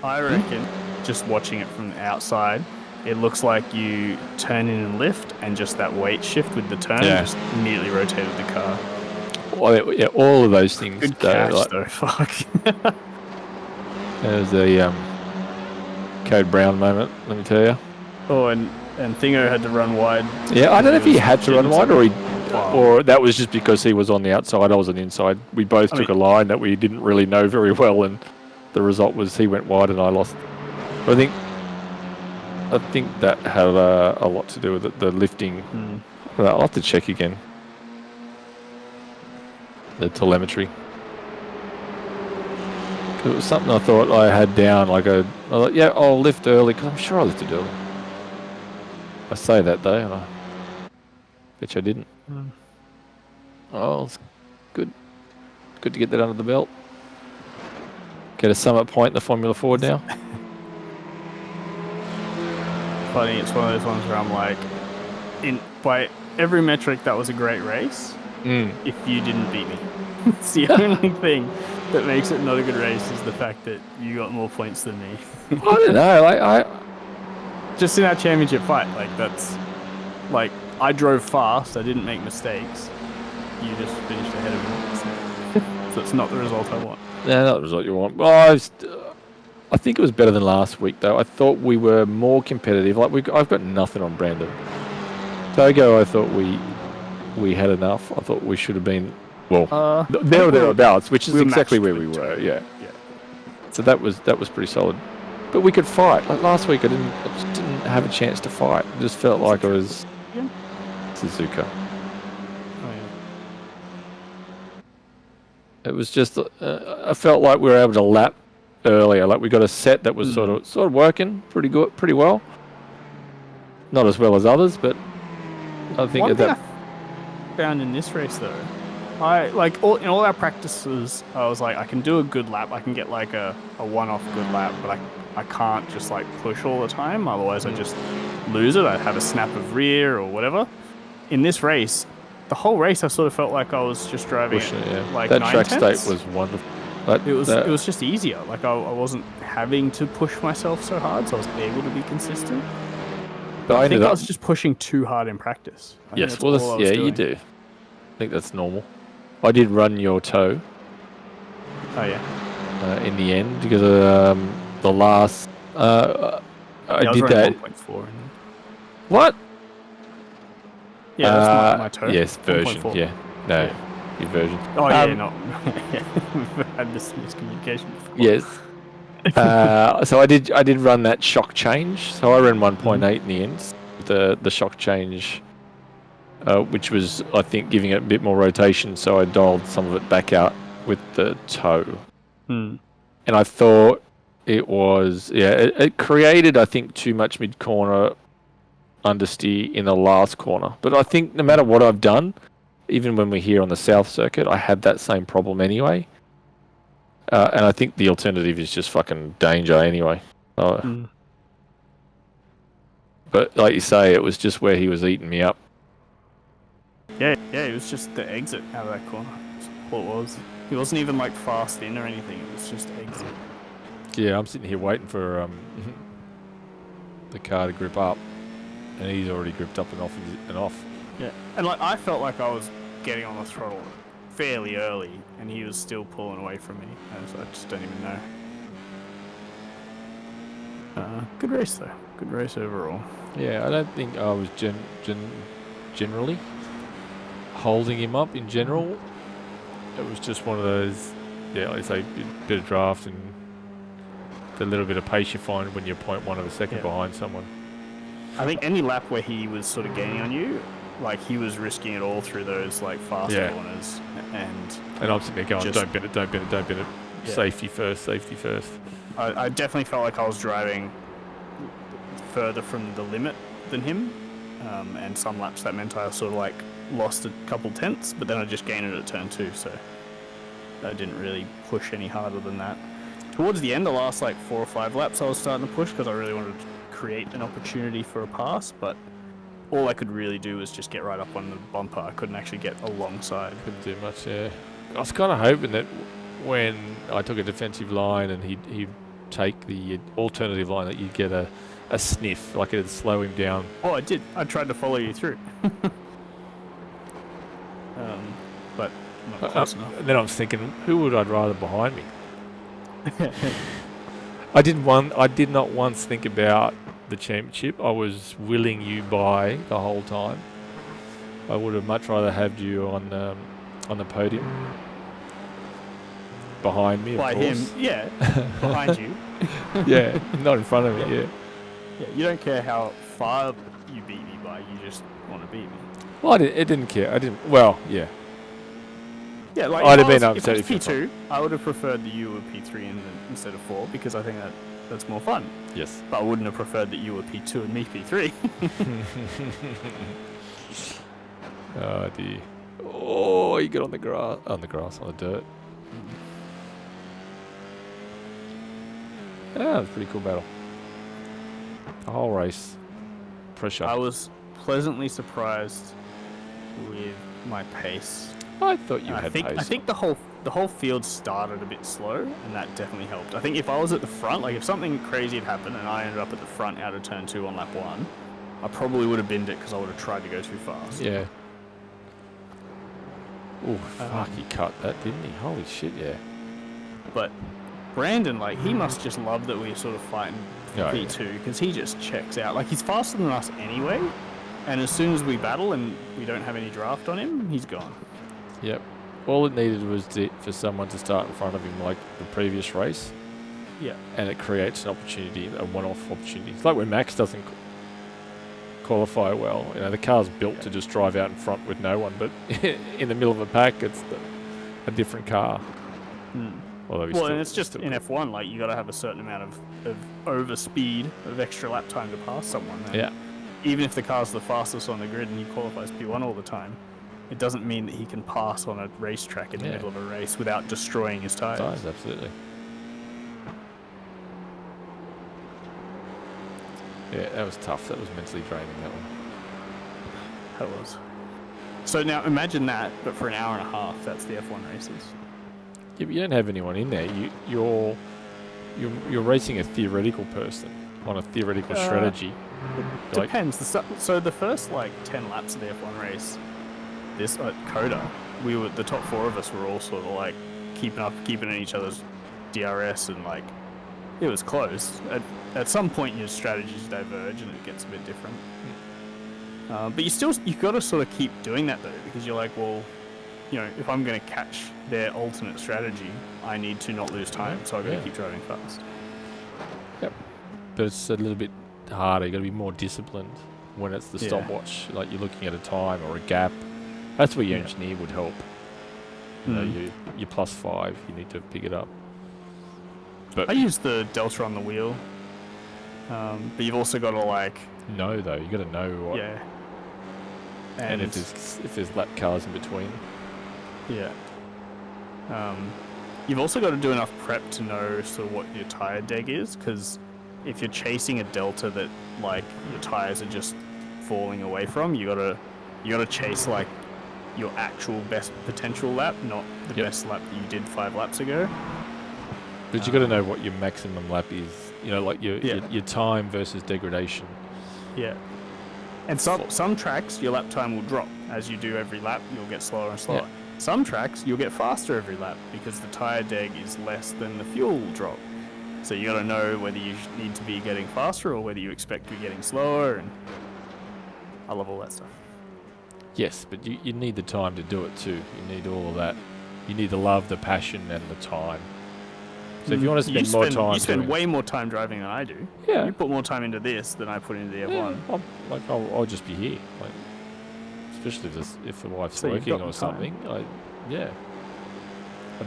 I reckon, just watching it from the outside, it looks like you turn in and lift, and just that weight shift with the turn just immediately rotated the car.
Well, yeah, all of those things.
Good catch, though. Fuck.
There's a Code Brown moment, let me tell you.
Oh, and Thingo had to run wide.
Yeah, I don't know if he had to run wide or that was just because he was on the outside, I was on the inside. We both took a line that we didn't really know very well, and the result was he went wide and I lost. But I think that had a lot to do with it, the lifting. I'll have to check again. The telemetry. It was something I thought I had down, I thought, yeah, I'll lift early, because I'm sure I lifted early. I say that though, and I bet you I didn't. Oh, it's good. Good to get that under the belt. Get a summit point in the Formula Ford now.
Funny, it's one of those ones where I'm like, by every metric, that was a great race. If you didn't beat me. It's the only thing that makes it not a good race is the fact that you got more points than me.
I don't know.
Just in our championship fight, that's I drove fast. I didn't make mistakes, you just finished ahead of me. So it's not the result I want.
Yeah, not the result you want. Well, I think it was better than last week, though. I thought we were more competitive. Like I've got nothing on Brandon. Togo, I thought we had enough. I thought we should have been, well, there or thereabouts, which is exactly where we were. Yeah. So that was pretty solid. But we could fight. Like last week, I just didn't have a chance to fight. It just felt like I was Suzuka. It was just, I felt like we were able to lap earlier. Like we got a set that was sort of working pretty well. Not as well as others, but I think
One thing I found in this race though, I like in all our practices, I was like, I can do a good lap. I can get like a one-off good lap, but I can't just like push all the time. Otherwise, I just lose it. I have a snap of rear or whatever. In this race, the whole race, I sort of felt like I was just driving like
that
9
track
tenths.
state was wonderful.
It was just easier. Like I wasn't having to push myself so hard, so I was able to be consistent. But I think I was just pushing too hard in practice.
Yes, well, you do. I think that's normal. I did run your toe.
Oh yeah.
In the end, because the last I did that.
1.4.
What?
Yeah, that's my toe.
Yes, version.
1.4.
Yeah, no, your version.
Oh yeah, no. We've had this miscommunication before.
Yes. So I did run that shock change. So I ran 1.8 in the end. The shock change, which was I think giving it a bit more rotation. So I dialed some of it back out with the toe. And I thought it was it created I think too much mid corner understeer in the last corner. But I think no matter what I've done, even when we're here on the South Circuit, I had that same problem anyway. And I think the alternative is just fucking danger anyway. But like you say, it was just where he was eating me up.
Yeah, it was just the exit out of that corner. That's all it was. He wasn't even like fast in or anything. It was just exit.
Yeah, I'm sitting here waiting for the car to grip up, and he's already gripped up and off.
Yeah, and like I felt like I was getting on the throttle fairly early, and he was still pulling away from me. I just don't even know. Good race though. Good race overall.
Yeah, I don't think I was generally holding him up in general. It was just one of those, like I say, a bit of draft and the little bit of pace you find when you're 0.1 of a second behind someone.
I think any lap where he was sort of gaining on you, like he was risking it all through those like fast corners, and
I'm sitting there going, don't bin it.
Yeah.
Safety first.
I definitely felt like I was driving further from the limit than him, and some laps that meant I sort of like lost a couple tenths, but then I just gained it at turn 2, so I didn't really push any harder than that. Towards the end, the last like 4 or 5 laps, I was starting to push because I really wanted to create an opportunity for a pass, but all I could really do was just get right up on the bumper. I couldn't actually get alongside.
Couldn't do much, yeah. I was kind of hoping that when I took a defensive line and he'd take the alternative line that you'd get a sniff, like it'd slow him down.
Oh, I did. I tried to follow you through. But not close enough.
Then I was thinking, who would I rather behind me? I did not once think about the championship. I was willing you by the whole time. I would have much rather had you on the podium behind me. Of
by
course.
him, yeah, behind you.
Yeah, not in front of me. Yeah.
Yeah, you don't care how far you beat me by. You just want to beat me.
Well, I didn't care. I didn't. Well, yeah.
Yeah, like
I'd have been
if
upset
it was
if
P2, I would have preferred that you were P3 instead of 4 because I think that's more fun.
Yes.
But I wouldn't have preferred that you were P2 and me P3.
Oh dear. Oh, you get on the grass, on the dirt. Yeah, it was a pretty cool battle. The whole race. Pressure.
I was pleasantly surprised with my pace.
I thought you had pace.
I think the whole field started a bit slow, and that definitely helped. I think if I was at the front, like if something crazy had happened and I ended up at the front out of turn 2 on lap 1, I probably would have binned it because I would have tried to go too fast.
Yeah. Oh, fuck, he cut that, didn't he? Holy shit, yeah.
But Brandon, like, he must just love that we're sort of fighting for
Oh,
P2 because he just checks out. Like, he's faster than us anyway, and as soon as we battle and we don't have any draft on him, he's gone.
Yep. All it needed was for someone to start in front of him like the previous race.
Yeah.
And it creates an opportunity, a one-off opportunity. It's like when Max doesn't qualify well. You know, the car's built to just drive out in front with no one, but in the middle of a pack, it's a different car.
Well, and it's just in F1, like, you got to have a certain amount of overspeed, of extra lap time to pass someone. And
yeah.
Even if the car's the fastest on the grid and he qualifies P1 all the time, it doesn't mean that he can pass on a racetrack in the middle of a race without destroying his tyres.
Absolutely. Yeah, that was tough. That was mentally draining, that one.
That was. So now imagine that, but for an hour and a half, that's the F1 races.
Yeah, but you don't have anyone in there. You're racing a theoretical person on a theoretical strategy.
It depends. So the first 10 laps of the F1 race, this Coda, the top 4 of us were all sort of keeping in each other's DRS, and it was close. At some point, your strategies diverge and it gets a bit different. But you've got to sort of keep doing that though, because you're like, well, you know, if I'm going to catch their alternate strategy, I need to not lose time, so I've got to keep driving fast.
Yep. But it's a little bit harder. You've got to be more disciplined when it's the stopwatch. Like you're looking at a time or a gap. That's where your engineer would help. You know, you're +5. You need to pick it up. But
I use the delta on the wheel. But you've also got to
know though. You got to know what.
Yeah.
And if there's lap cars in between.
Yeah. You've also got to do enough prep to know sort of what your tire deg is, because if you're chasing a delta that your tires are just falling away from, you gotta chase your actual best potential lap, not the best lap that you did 5 laps ago.
But you got to know what your maximum lap is. You know, your time versus degradation.
Yeah. And some tracks, your lap time will drop. As you do every lap, you'll get slower and slower. Yeah. Some tracks, you'll get faster every lap because the tire deg is less than the fuel drop. So you got to know whether you need to be getting faster or whether you expect to be getting slower. And I love all that stuff.
Yes, but you need the time to do it too. You need all of that. You need the love, the passion, and the time. So if you want to spend more time...
You spend way more time driving than I do.
Yeah.
You put more time into this than I put into the F1.
I'll just be here. Especially if the wife's working or something. I'd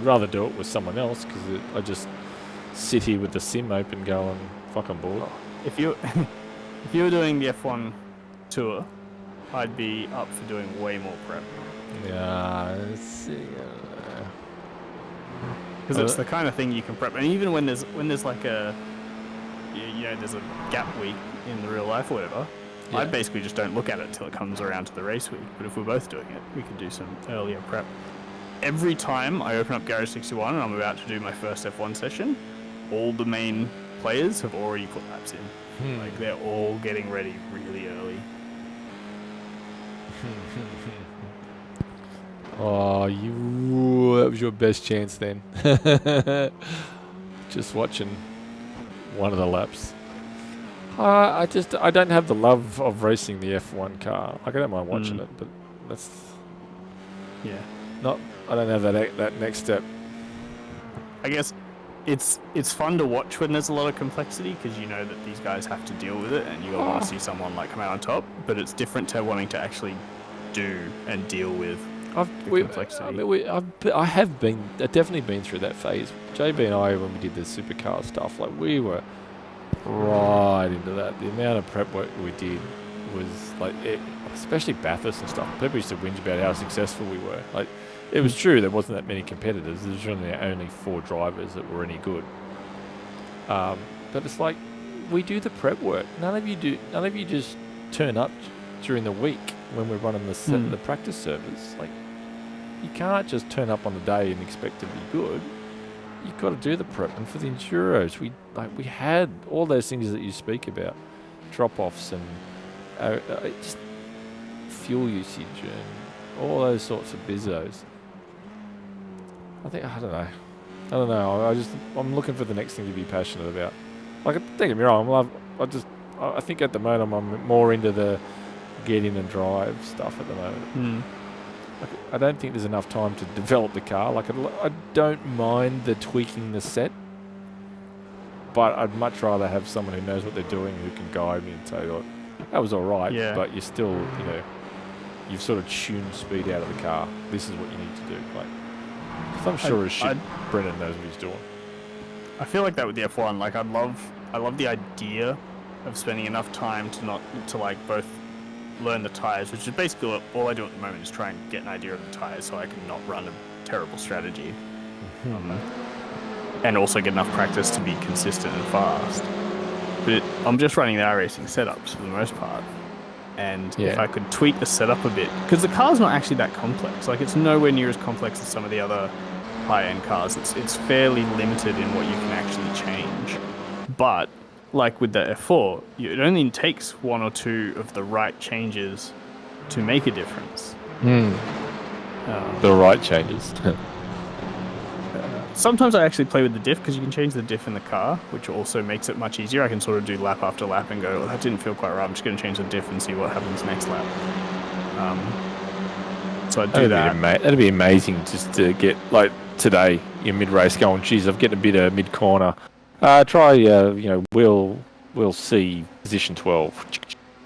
rather do it with someone else because I just sit here with the sim open going, fuck, I'm bored.
If you were doing the F1 tour, I'd be up for doing way more prep.
Yeah,
because it's the kind of thing you can prep, and even when there's there's a gap week in the real life or whatever, I basically just don't look at it till it comes around to the race week. But if we're both doing it, we can do some earlier prep. Every time I open up Garage 61 and I'm about to do my first F1 session, all the main players have already put laps in. They're all getting ready really early.
Oh, that was your best chance then. Just watching one of the laps. I don't have the love of racing the F1 car. I don't mind watching it, but that's I don't have that next step.
I guess it's fun to watch when there's a lot of complexity because you know that these guys have to deal with it, and you want to see someone come out on top. But it's different to wanting to actually do and deal with complexity.
I have definitely been through that phase. JB and I, when we did the supercar stuff, we were right into that. The amount of prep work we did was especially Bathurst and stuff. People used to whinge about how successful we were. It was true there wasn't that many competitors. There was really only 4 drivers that were any good. But it's we do the prep work. None of you just turn up during the week when we're running the practice servers. You can't just turn up on the day and expect to be good. You've got to do the prep. And for the enduros, we had all those things that you speak about, drop-offs and just fuel usage and all those sorts of bizzos. I don't know. I'm looking for the next thing to be passionate about. Like, don't get me wrong, I think at the moment I'm more into the get in and drive stuff at the moment. Like, I don't think there's enough time to develop the car. Like, I don't mind the tweaking the set, but I'd much rather have someone who knows what they're doing, who can guide me and say, look, that was all right, but you're still, you've sort of tuned speed out of the car. This is what you need to do. Like, 'cause I'm sure as shit Brennan knows what he's doing.
I feel like that with the F1. Like, I love the idea of spending enough time to both learn the tires, which is basically all I do at the moment is try and get an idea of the tires so I can not run a terrible strategy. And also get enough practice to be consistent and fast. But I'm just running the iRacing setups for the most part. And if I could tweak the setup a bit, because the car's not actually that complex. Like, it's nowhere near as complex as some of the other high-end cars. It's fairly limited in what you can actually change. But like with the F4, it only takes one or two of the right changes to make a difference.
The right changes.
Sometimes I actually play with the diff because you can change the diff in the car, which also makes it much easier. I can sort of do lap after lap and go, well, that didn't feel quite right. I'm just going to change the diff and see what happens next lap. So I do that.
That'd be amazing just to get, like, today, your mid-race going, geez, I'm getting a bit of mid-corner. Try, we'll see position 12.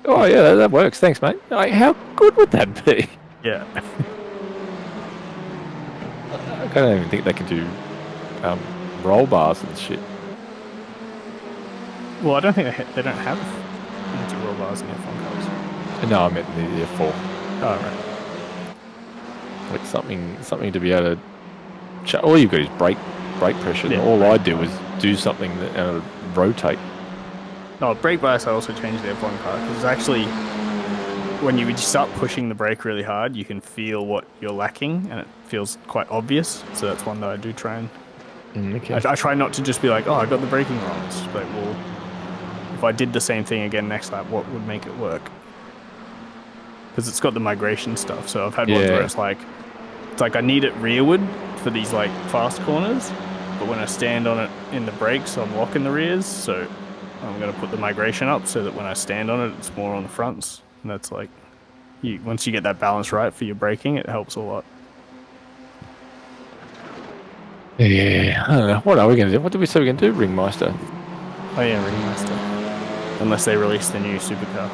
Oh, yeah, that works. Thanks, mate. Like, how good would that be?
Yeah.
I don't even think they can do roll bars and shit.
Well, I don't think they don't have roll bars in F1 cars.
No, I meant the F4.
Oh, right.
Like something to be able to... all you've got is brake pressure. Yeah, all I do is do something that rotate.
No, brake bias I also changed the F1 car because actually when you start pushing the brake really hard, you can feel what you're lacking and it feels quite obvious. So that's one that I do try and... I try not to just be like, oh, I got the braking wrong. It's just like, well, if I did the same thing again next lap, what would make it work? Because it's got the migration stuff. So I've had ones where it's like I need it rearward for these like fast corners, but when I stand on it in the brakes, I'm locking the rears. So I'm going to put the migration up so that when I stand on it, it's more on the fronts. And that's like, once you get that balance right for your braking, it helps a lot.
Yeah, I don't know. What are we going to do? What did we say we're going to do? Ringmeister.
Oh yeah, Ringmeister. Unless they release the new supercar.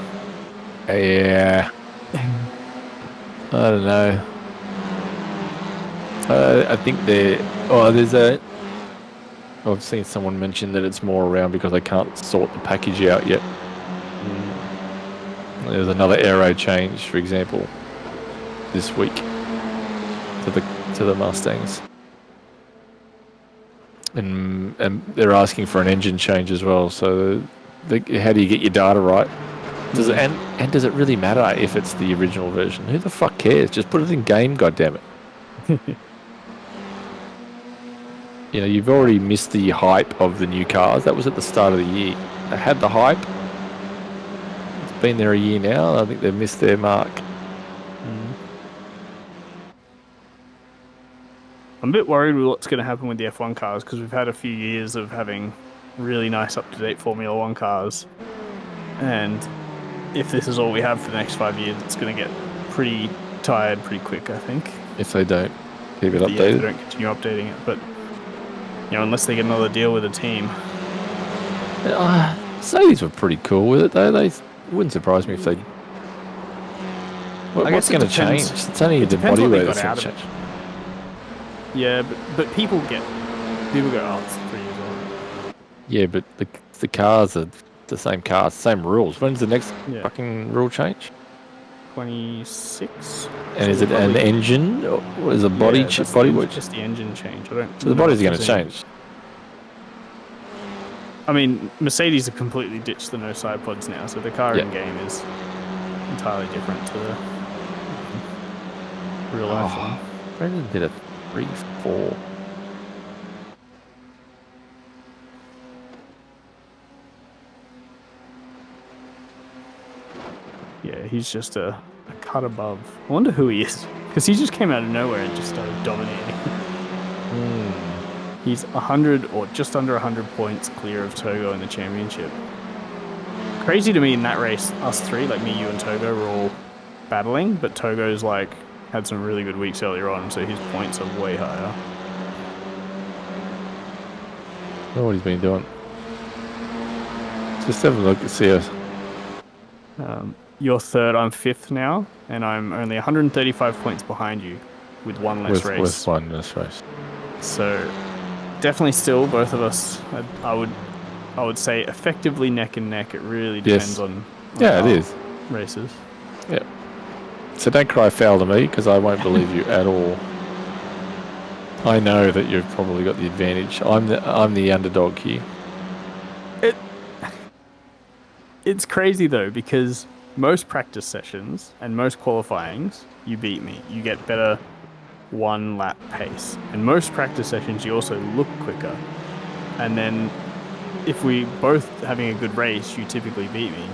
Yeah. I don't know. I think I've seen someone mention that it's more around because they can't sort the package out yet. There's another aero change, for example, this week to the Mustangs. And they're asking for an engine change as well. So, how do you get your data right? Does it really matter if it's the original version? Who the fuck cares? Just put it in game, goddammit. You've already missed the hype of the new cars. That was at the start of the year. They had the hype. It's been there a year now. I think they've missed their mark.
I'm a bit worried with what's going to happen with the F1 cars because we've had a few years of having really nice up-to-date Formula 1 cars. And if this is all we have for the next 5 years, it's going to get pretty tired pretty quick, I think.
If they don't keep it updated.
Yeah, if they don't continue updating it. But, unless they get another deal with a team.
Mercedes were pretty cool with it, though. It wouldn't surprise me if they... What's going to change? It's only the bodywork that's going to change.
Yeah, but people go, oh, it's 3 years old.
Yeah, but the cars are the same cars, same rules. When's the next fucking rule change?
26.
And is it an engine or is it bodywork?
Just the engine change. So
the bodies are going to change.
I mean, Mercedes have completely ditched the no side pods now, so the car in game is entirely different to the real life one.
Brendan did a 3-4.
Yeah, he's just a cut above. I wonder who he is, because he just came out of nowhere and just started dominating. He's 100 or just under 100 points clear of Togo in the championship. Crazy to me in that race, us three, like me, you, and Togo, were all battling, but Togo's like had some really good weeks earlier on, so his points are way higher.
I don't know what he's been doing. Just have a look and see us.
You're third, I'm fifth now, and I'm only 135 points behind you with one less race.
With one less race.
So definitely still both of us, I would say effectively neck and neck. It really depends on
it is
races.
Yeah. So don't cry foul to me, because I won't believe you at all. I know that you've probably got the advantage. I'm the underdog here.
It's crazy though, because most practice sessions and most qualifyings, you beat me. You get better one lap pace. And most practice sessions, you also look quicker. And then if we both having a good race, you typically beat me.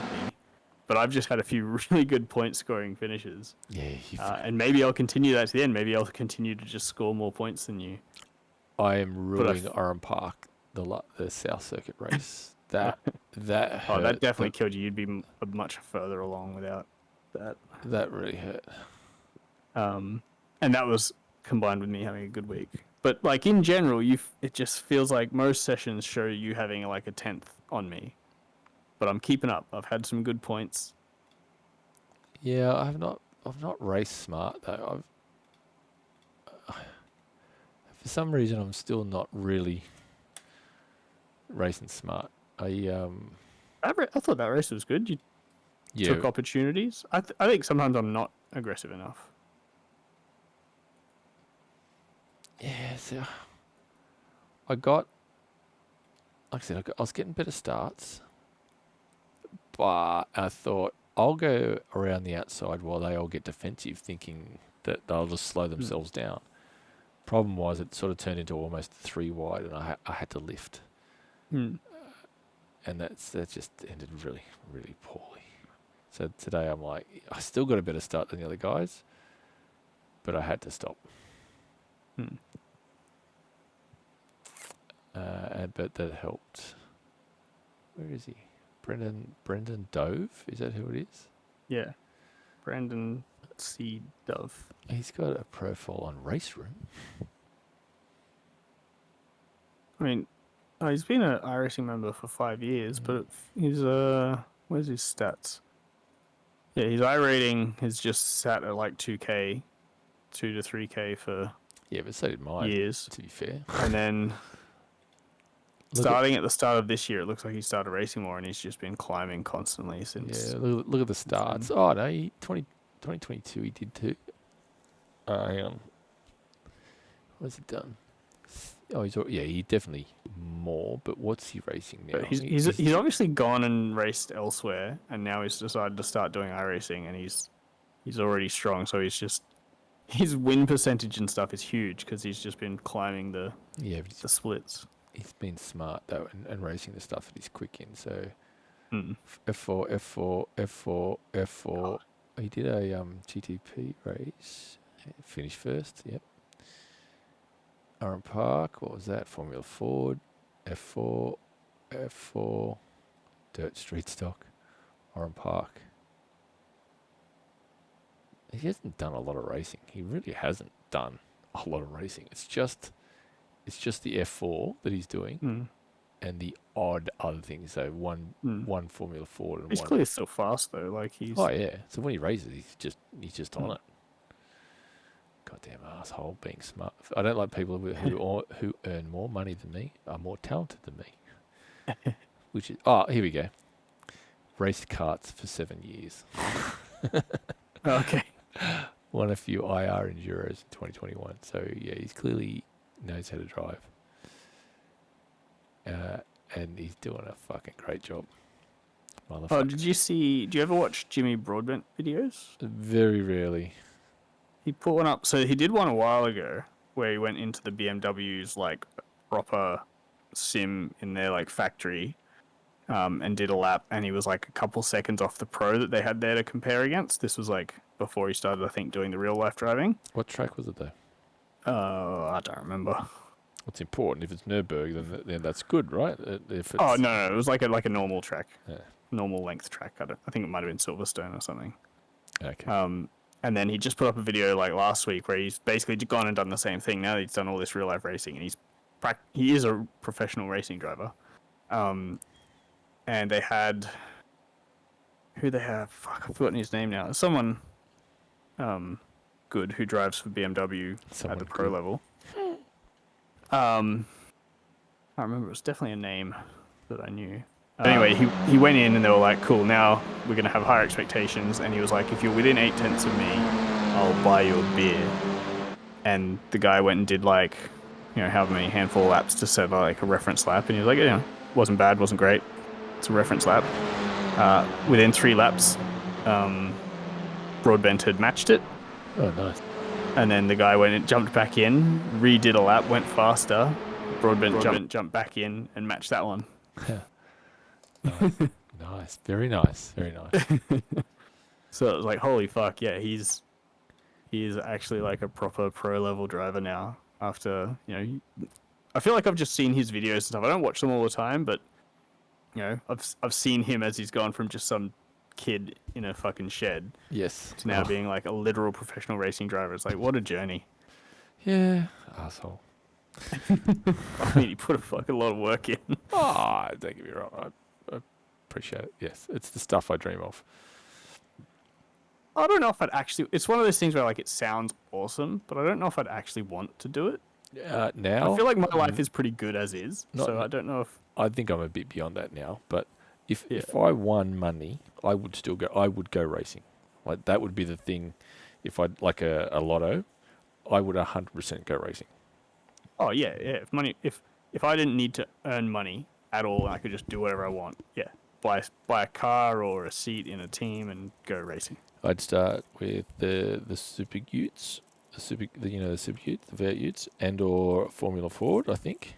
But I've just had a few really good point scoring finishes.
Yeah.
And maybe I'll continue that to the end. Maybe I'll continue to just score more points than you.
I am ruling Oran Park, the South Circuit race. That hurt.
That definitely killed you. You'd be much further along without that.
That really hurt.
And that was combined with me having a good week. But like in general, it just feels like most sessions show you having like a 10th on me. But I'm keeping up. I've had some good points.
Yeah, I've not raced smart though. For some reason I'm still not really racing smart. I
thought that race was good. You took opportunities. I think sometimes I'm not aggressive enough.
Yeah, so like I said, I was getting better starts, but I thought I'll go around the outside while they all get defensive, thinking that they'll just slow themselves down. Problem was, it sort of turned into almost 3 wide, and I had to lift. And that just ended really, really poorly. So today I'm like, I still got a better start than the other guys, but I had to stop. But that helped. Where is he? Brendan Dove? Is that who it is?
Yeah. Brandon C. Dove.
He's got a profile on Race Room.
I mean, he's been an iRacing member for 5 years, but he's where's his stats? Yeah, his iRating has just sat at like 2K, 2 to 3K for
but so did mine,
years.
To be fair,
and then starting at the start of this year, it looks like he started racing more, and he's just been climbing constantly since.
Yeah, look at the starts. Oh no, 2022 he did too. Hang on, what's he done? Oh, he definitely more. But what's he racing now?
But he's obviously gone and raced elsewhere, and now he's decided to start doing iRacing, and he's already strong. So his win percentage and stuff is huge because he's just been climbing the splits.
He's been smart though, and racing the stuff that he's quick in. So F4. He did a GTP race, finished first. Yep. Oran Park, what was that? Formula Ford, F4, Dirt Street Stock, Oran Park. He hasn't done a lot of racing. He really hasn't done a lot of racing. It's just the F4 that he's doing, and the odd other things. So one Formula Ford and
he's clearly still fast though. Like he's.
Oh yeah. So when he races, he's just on it. Goddamn asshole, being smart. I don't like people who earn more money than me, are more talented than me. Which is here we go. Raced karts for 7 years.
Okay.
Won a few IR Enduros in 2021. So yeah, he's clearly knows how to drive. And he's doing a fucking great job.
Oh, do you ever watch Jimmy Broadbent videos?
Very rarely.
He put one up. So he did one a while ago where he went into the BMW's like proper sim in their like factory, and did a lap, and he was like a couple seconds off the pro that they had there to compare against. This was like before he started, I think, doing the real life driving.
What track was it though?
I don't remember.
What's important? If it's Nürburgring, then that's good, right? If it's,
Oh no, it was like a normal track,
Yeah.
normal length track. I think it might have been Silverstone or something.
Okay.
And then he just put up a video like last week where he's basically gone and done the same thing. Now he's done all this real life racing, and he is a professional racing driver. And they had fuck, I've forgotten his name now. Someone good who drives for BMW
Someone
at the pro
good.
level. I remember, it was definitely a name that I knew. Anyway, he went in and they were like, cool, now we're going to have higher expectations. And he was like, if you're within 8/10 of me, I'll buy you a beer. And the guy went and did like, however many handful of laps to set like a reference lap. And he was like, wasn't bad, wasn't great. It's a reference lap. Within 3 laps, Broadbent had matched it.
Oh, nice.
And then the guy went and jumped back in, redid a lap, went faster. Broadbent jumped back in and matched that one.
Nice. Nice. Very nice. Very nice.
So it was like, holy fuck, yeah, he is actually like a proper pro level driver now. After I feel like I've just seen his videos and stuff. I don't watch them all the time, but I've seen him as he's gone from just some kid in a fucking shed
Yes.
to now being like a literal professional racing driver. It's like, what a journey.
Yeah. Asshole.
I mean, he put a fucking lot of work in.
Oh, don't get me wrong. I appreciate it. Yes, it's the stuff I dream of.
I don't know if I'd actually. It's one of those things where like it sounds awesome, but I don't know if I'd actually want to do it.
Now,
I feel like my life is pretty good as is, so I don't know if.
I think I'm a bit beyond that now. But if I won money, I would still go. I would go racing. Like that would be the thing. If I'd like a lotto, I would 100% go racing.
Oh yeah. If I didn't need to earn money at all, and I could just do whatever I want. Yeah, buy a car or a seat in a team and go racing.
I'd start with the Super Utes, the Super Utes, the Vert Utes, and or Formula Ford, I think.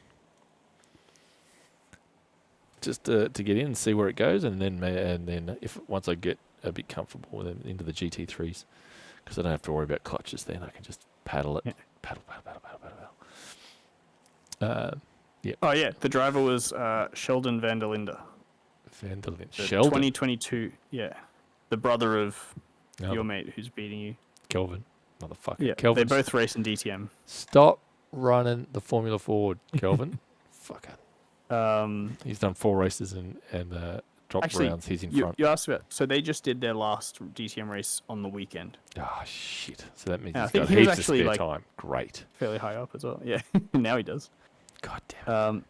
Just to get in and see where it goes, and then if once I get a bit comfortable, then into the GT3s, because I don't have to worry about clutches. Then I can just paddle it, paddle. Yeah.
Oh yeah, the driver was Sheldon van der Linde.
Sheldon.
2022. Yeah, the brother of your mate who's beating you.
Kelvin, motherfucker.
Yeah,
Kelvin,
they both race in DTM.
Stop running the Formula Ford, Kelvin. Fucker. He's done 4 races and dropped rounds. He's in front.
You asked about. So they just did their last DTM race on the weekend.
Ah, shit. So that means
I
he's
think
got
he was
heaps of
actually,
spare
like,
time. Great.
Fairly high up as well. Yeah, now he does.
God damn it.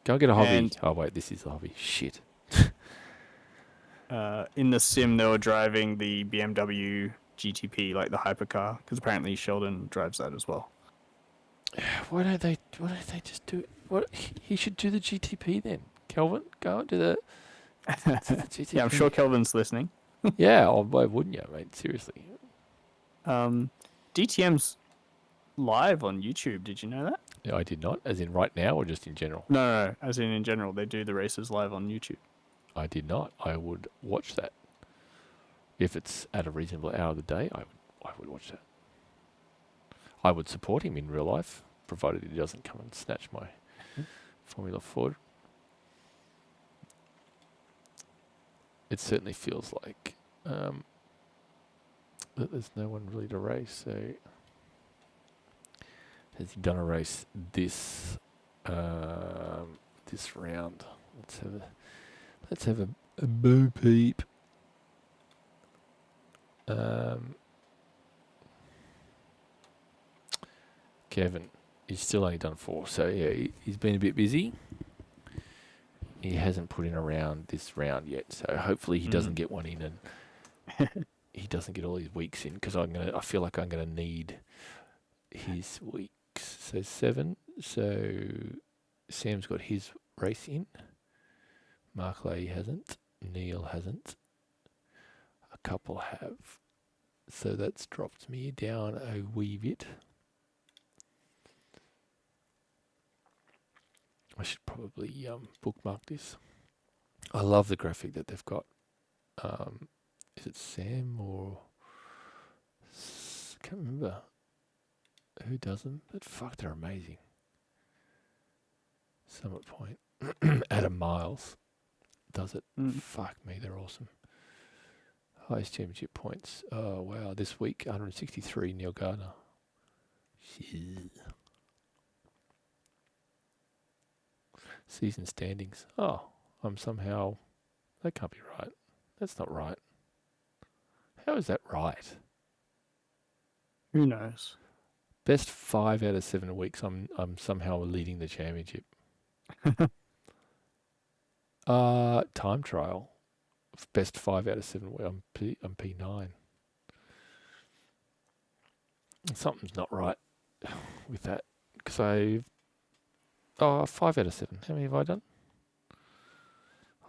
Go get a hobby.
And,
oh, wait, this is the hobby. Shit.
In the sim, they were driving the BMW GTP, like the hypercar, because apparently Sheldon drives that as well.
Why don't they just do it? What he should do the GTP then. Kelvin, go and do the GTP.
Yeah, I'm sure Kelvin's listening.
Yeah, why wouldn't you, mate? Seriously.
DTM's live on YouTube. Did you know that?
Yeah, I did not. As in right now or just in general?
No. As in general, they do the races live on YouTube.
I did not. I would watch that. If it's at a reasonable hour of the day, I would watch that. I would support him in real life, provided he doesn't come and snatch my Formula Ford. It certainly feels like that there's no one really to race. So, has he done a race this this round? Let's have a boo peep. Kevin, he's still only done 4, so yeah, he's been a bit busy. He hasn't put in a round this round yet, so hopefully he doesn't get one in and he doesn't get all his weeks in, because I feel like I'm gonna need his weeks. So 7. So Sam's got his race in. Mark Lay hasn't. Neil hasn't. A couple have. So that's dropped me down a wee bit. I should probably bookmark this. I love the graphic that they've got. Is it Sam or... can't remember who does them, but fuck, they're amazing. Summit Point. Adam Miles does it. Fuck me, they're awesome. Highest championship points. Oh, wow. This week, 163, Neil Gardner. Shit. Season standings. Oh, I'm somehow... That can't be right. That's not right. How is that right?
Who knows?
Best 5 out of 7 weeks, I'm somehow leading the championship. Time trial. Best 5 out of 7 weeks, I'm P9. Something's not right with that. Because 5 out of 7. How many have I done?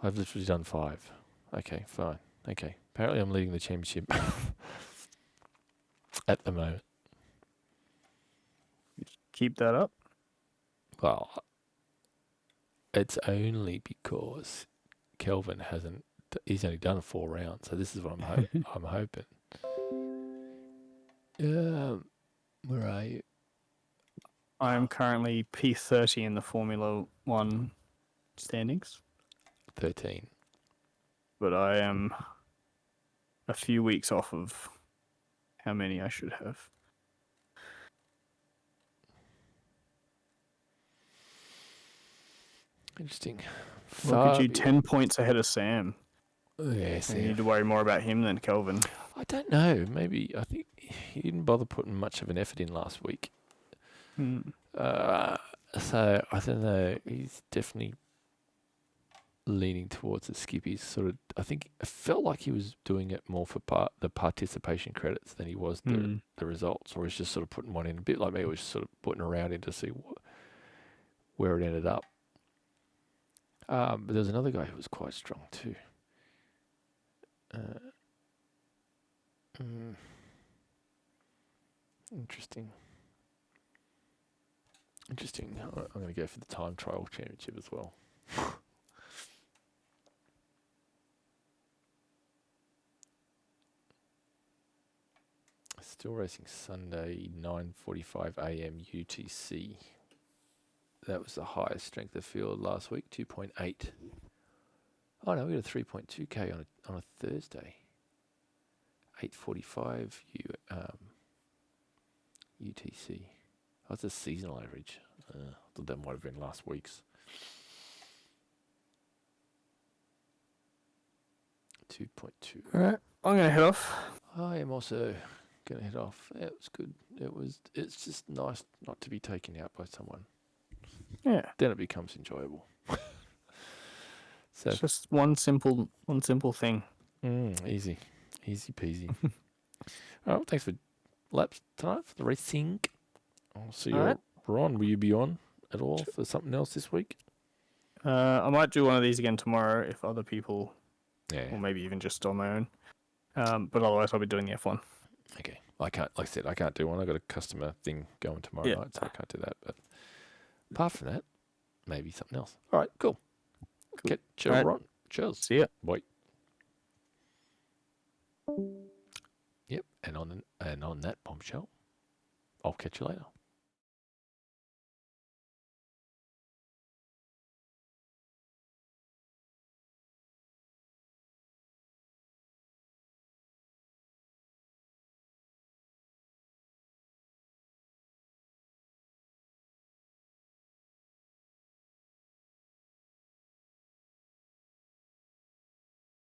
I've literally done 5. Okay, fine. Okay. Apparently I'm leading the championship at the moment.
Keep that up.
Well, it's only because Kelvin hasn't. He's only done 4 rounds, so this is what I'm hoping. Where are you?
I am currently P30 in the Formula 1 standings.
13.
But I am a few weeks off of how many I should have.
Interesting.
Look at you, 10 points ahead of Sam.
Yes,
You need to worry more about him than Kelvin.
I don't know. Maybe I think he didn't bother putting much of an effort in last week. So I don't know. He's definitely leaning towards the skip. He's sort of. I think it felt like he was doing it more for the participation credits than he was the results, or he's just sort of putting one in a bit like me. He was sort of putting around in to see where it ended up. But there's another guy who was quite strong too. Interesting. I'm going to go for the time trial championship as well. Still racing Sunday, 9:45 a.m. UTC. That was the highest strength of field last week, 2.8. Oh no, we got a 3.2k on a Thursday. 8:45 UTC. That's a seasonal average. I thought that might have been last week's. 2.2.
All right, I'm going to head off.
I am also going to head off. Yeah, it was good. It's just nice not to be taken out by someone.
Yeah.
Then it becomes enjoyable. So
it's just one simple thing.
Easy peasy. All right, thanks for laps tonight for the racing. I'll see you. Right. Ron, will you be on at all for something else this week?
I might do one of these again tomorrow if other people, or maybe even just on my own. But otherwise, I'll be doing the F1.
Okay, I can't. Like I said, I can't do one. I got a customer thing going tomorrow night, so I can't do that. But apart from that, maybe something else. All right, cool. Okay, cheers, right. Ron. Cheers.
See ya.
Bye. Yep, and on that bombshell, I'll catch you later.